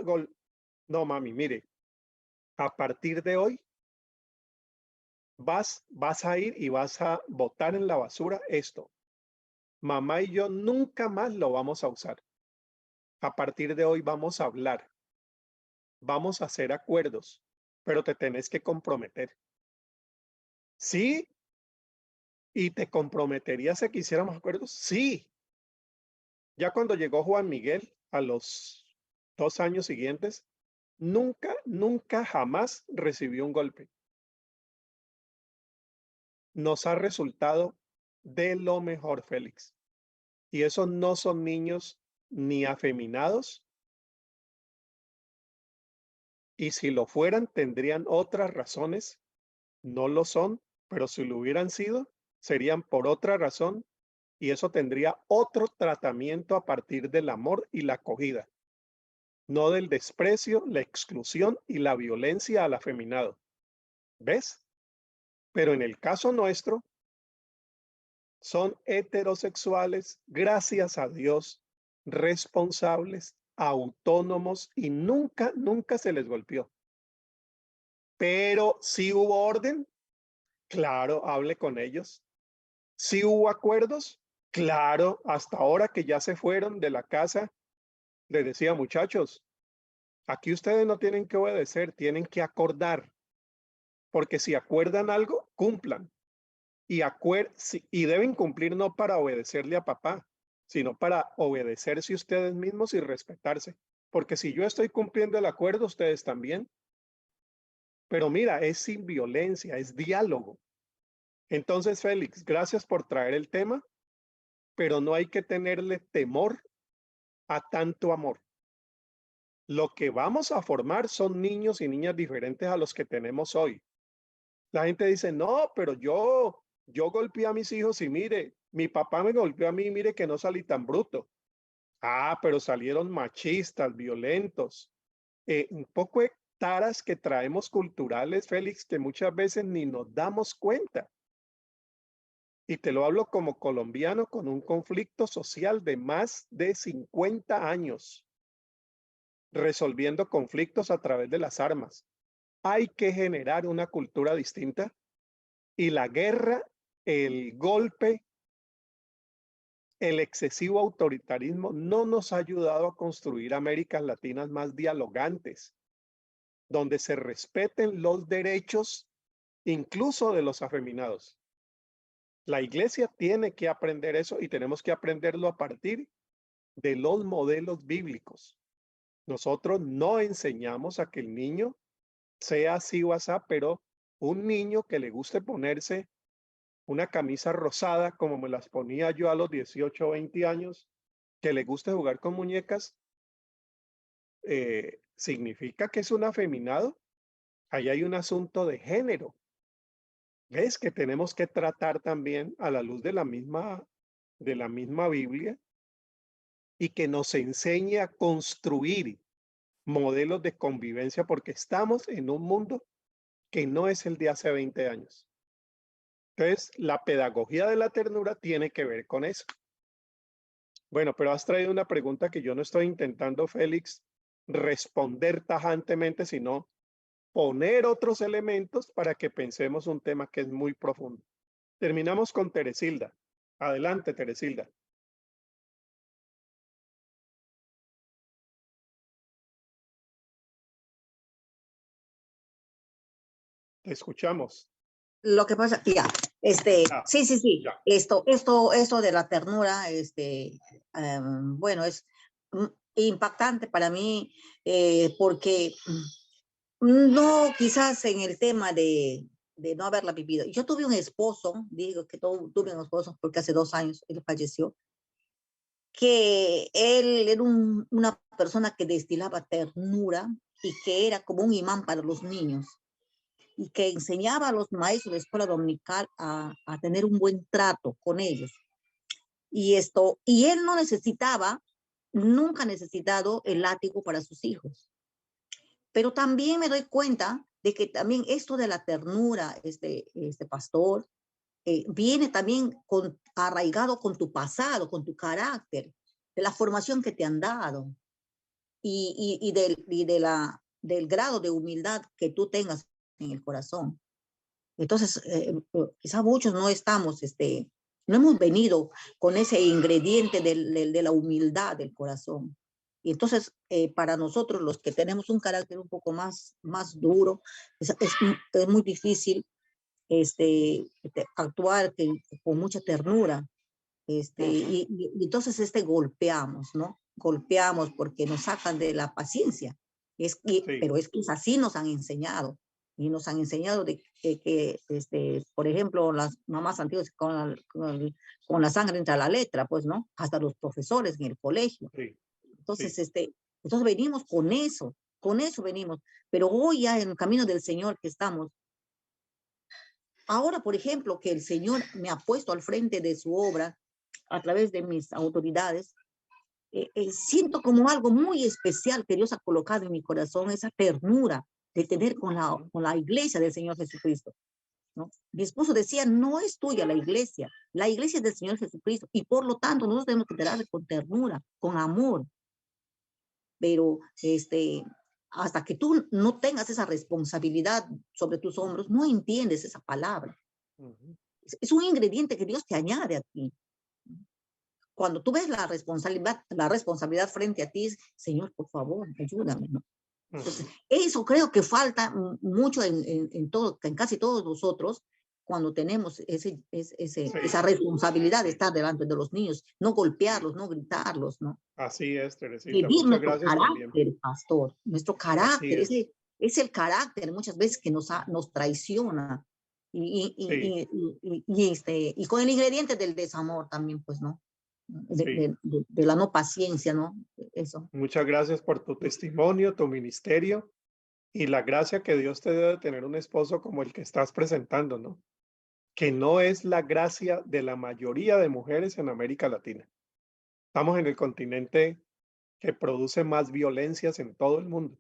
No, mami, mire, a partir de hoy vas a ir y vas a botar en la basura esto. Mamá y yo nunca más lo vamos a usar. A partir de hoy vamos a hablar, vamos a hacer acuerdos, pero te tenés que comprometer. Sí, y te comprometerías a que hiciéramos acuerdos. Sí. Ya cuando llegó Juan Miguel a los 2 años siguientes, nunca jamás recibió un golpe. Nos ha resultado de lo mejor, Félix. Y esos no son niños ni afeminados, y si lo fueran, tendrían otras razones. No lo son, pero si lo hubieran sido, serían por otra razón, y eso tendría otro tratamiento a partir del amor y la acogida, no del desprecio, la exclusión y la violencia al afeminado. ¿Ves? Pero en el caso nuestro, son heterosexuales, gracias a Dios, responsables, autónomos y nunca se les golpeó. Pero si hubo orden, claro, hable con ellos. Si hubo acuerdos, claro, hasta ahora que ya se fueron de la casa, les decía, muchachos, aquí ustedes no tienen que obedecer, tienen que acordar, porque si acuerdan algo, cumplan. Y deben cumplir no para obedecerle a papá, sino para obedecerse ustedes mismos y respetarse. Porque si yo estoy cumpliendo el acuerdo, ustedes también. Pero mira, es sin violencia, es diálogo. Entonces, Félix, gracias por traer el tema, pero no hay que tenerle temor a tanto amor. Lo que vamos a formar son niños y niñas diferentes a los que tenemos hoy. La gente dice, no, pero yo golpeé a mis hijos y mire, mi papá me golpeó a mí y mire que no salí tan bruto. Ah, pero salieron machistas, violentos. Un poco de taras que traemos culturales, Félix, que muchas veces ni nos damos cuenta. Y te lo hablo como colombiano con un conflicto social de más de 50 años, resolviendo conflictos a través de las armas. Hay que generar una cultura distinta y la guerra, el golpe, el excesivo autoritarismo no nos ha ayudado a construir Américas Latinas más dialogantes, donde se respeten los derechos incluso de los afeminados. La iglesia tiene que aprender eso y tenemos que aprenderlo a partir de los modelos bíblicos. Nosotros no enseñamos a que el niño sea así o asá, pero un niño que le guste ponerse una camisa rosada como me las ponía yo a los 18 o 20 años, que le guste jugar con muñecas, significa que es un afeminado. Ahí hay un asunto de género. ¿Ves? Que tenemos que tratar también a la luz de la misma Biblia y que nos enseñe a construir modelos de convivencia porque estamos en un mundo que no es el de hace 20 años. Entonces, la pedagogía de la ternura tiene que ver con eso. Bueno, pero has traído una pregunta que yo no estoy intentando, Félix, responder tajantemente, sino poner otros elementos para que pensemos un tema que es muy profundo. Terminamos con Teresilda. Adelante, Teresilda. Te escuchamos. Lo que pasa, ya, Ah, sí, ya. esto de la ternura, bueno, es impactante para mí, porque no, quizás en el tema de no haberla vivido. Yo tuve un esposo, digo que tuve un esposo porque hace 2 años él falleció, que él era una persona que destilaba ternura y que era como un imán para los niños y que enseñaba a los maestros de escuela dominical a tener un buen trato con ellos. Y él no necesitaba, nunca ha necesitado el látigo para sus hijos. Pero también me doy cuenta de que también esto de la ternura, este pastor, viene también arraigado con tu pasado, con tu carácter, de la formación que te han dado y del grado de humildad que tú tengas en el corazón. Entonces, quizá muchos no estamos, no hemos venido con ese ingrediente de la humildad del corazón. Y entonces, para nosotros, los que tenemos un carácter un poco más duro, es muy difícil actuar con mucha ternura. Y entonces golpeamos, ¿no? Golpeamos porque nos sacan de la paciencia. Sí. Pero es que así nos han enseñado. Y nos han enseñado de que por ejemplo, las mamás antiguas con la sangre entra la letra, pues, ¿no? Hasta los profesores en el colegio. Sí. Entonces, Sí. entonces venimos con eso venimos. Pero hoy ya en el camino del Señor que estamos, ahora, por ejemplo, que el Señor me ha puesto al frente de su obra a través de mis autoridades, siento como algo muy especial que Dios ha colocado en mi corazón, esa ternura de tener con la iglesia del Señor Jesucristo, ¿no? Mi esposo decía, no es tuya la iglesia es del Señor Jesucristo, y por lo tanto nosotros tenemos que tratarla con ternura, con amor, pero hasta que tú no tengas esa responsabilidad sobre tus hombros, no entiendes esa palabra. Es un ingrediente que Dios te añade a ti. Cuando tú ves la responsabilidad frente a ti, Señor, por favor, ayúdame, ¿no? Entonces, eso creo que falta mucho en casi todos nosotros cuando tenemos esa responsabilidad de estar delante de los niños, no golpearlos, no gritarlos, ¿no? Así es, Teresita. Vivir Muchas nuestro gracias carácter, también. pastor, nuestro Así carácter, es. es el carácter muchas veces que nos traiciona Sí. y con el ingrediente del desamor también, pues, ¿no? Sí. De la no paciencia, ¿no? Eso. Muchas gracias por tu testimonio, tu ministerio y la gracia que Dios te dio de tener un esposo como el que estás presentando, ¿no? Que no es la gracia de la mayoría de mujeres en América Latina. Estamos en el continente que produce más violencias en todo el mundo.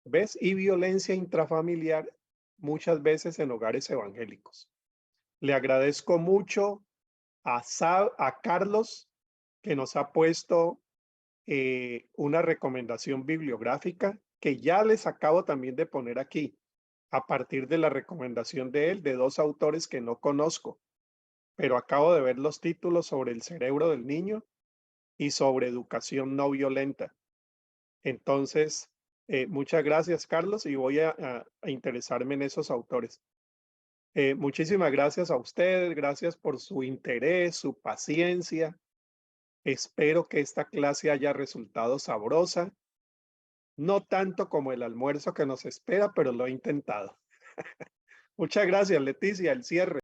¿Ves? Y violencia intrafamiliar muchas veces en hogares evangélicos. Le agradezco mucho a Carlos que nos ha puesto una recomendación bibliográfica que ya les acabo también de poner aquí, a partir de la recomendación de él, de 2 autores que no conozco, pero acabo de ver los títulos sobre el cerebro del niño y sobre educación no violenta. Entonces, muchas gracias, Carlos, y voy a interesarme en esos autores. Muchísimas gracias a ustedes, gracias por su interés, su paciencia. Espero que esta clase haya resultado sabrosa, no tanto como el almuerzo que nos espera, pero lo he intentado. Muchas gracias, Leticia, el cierre.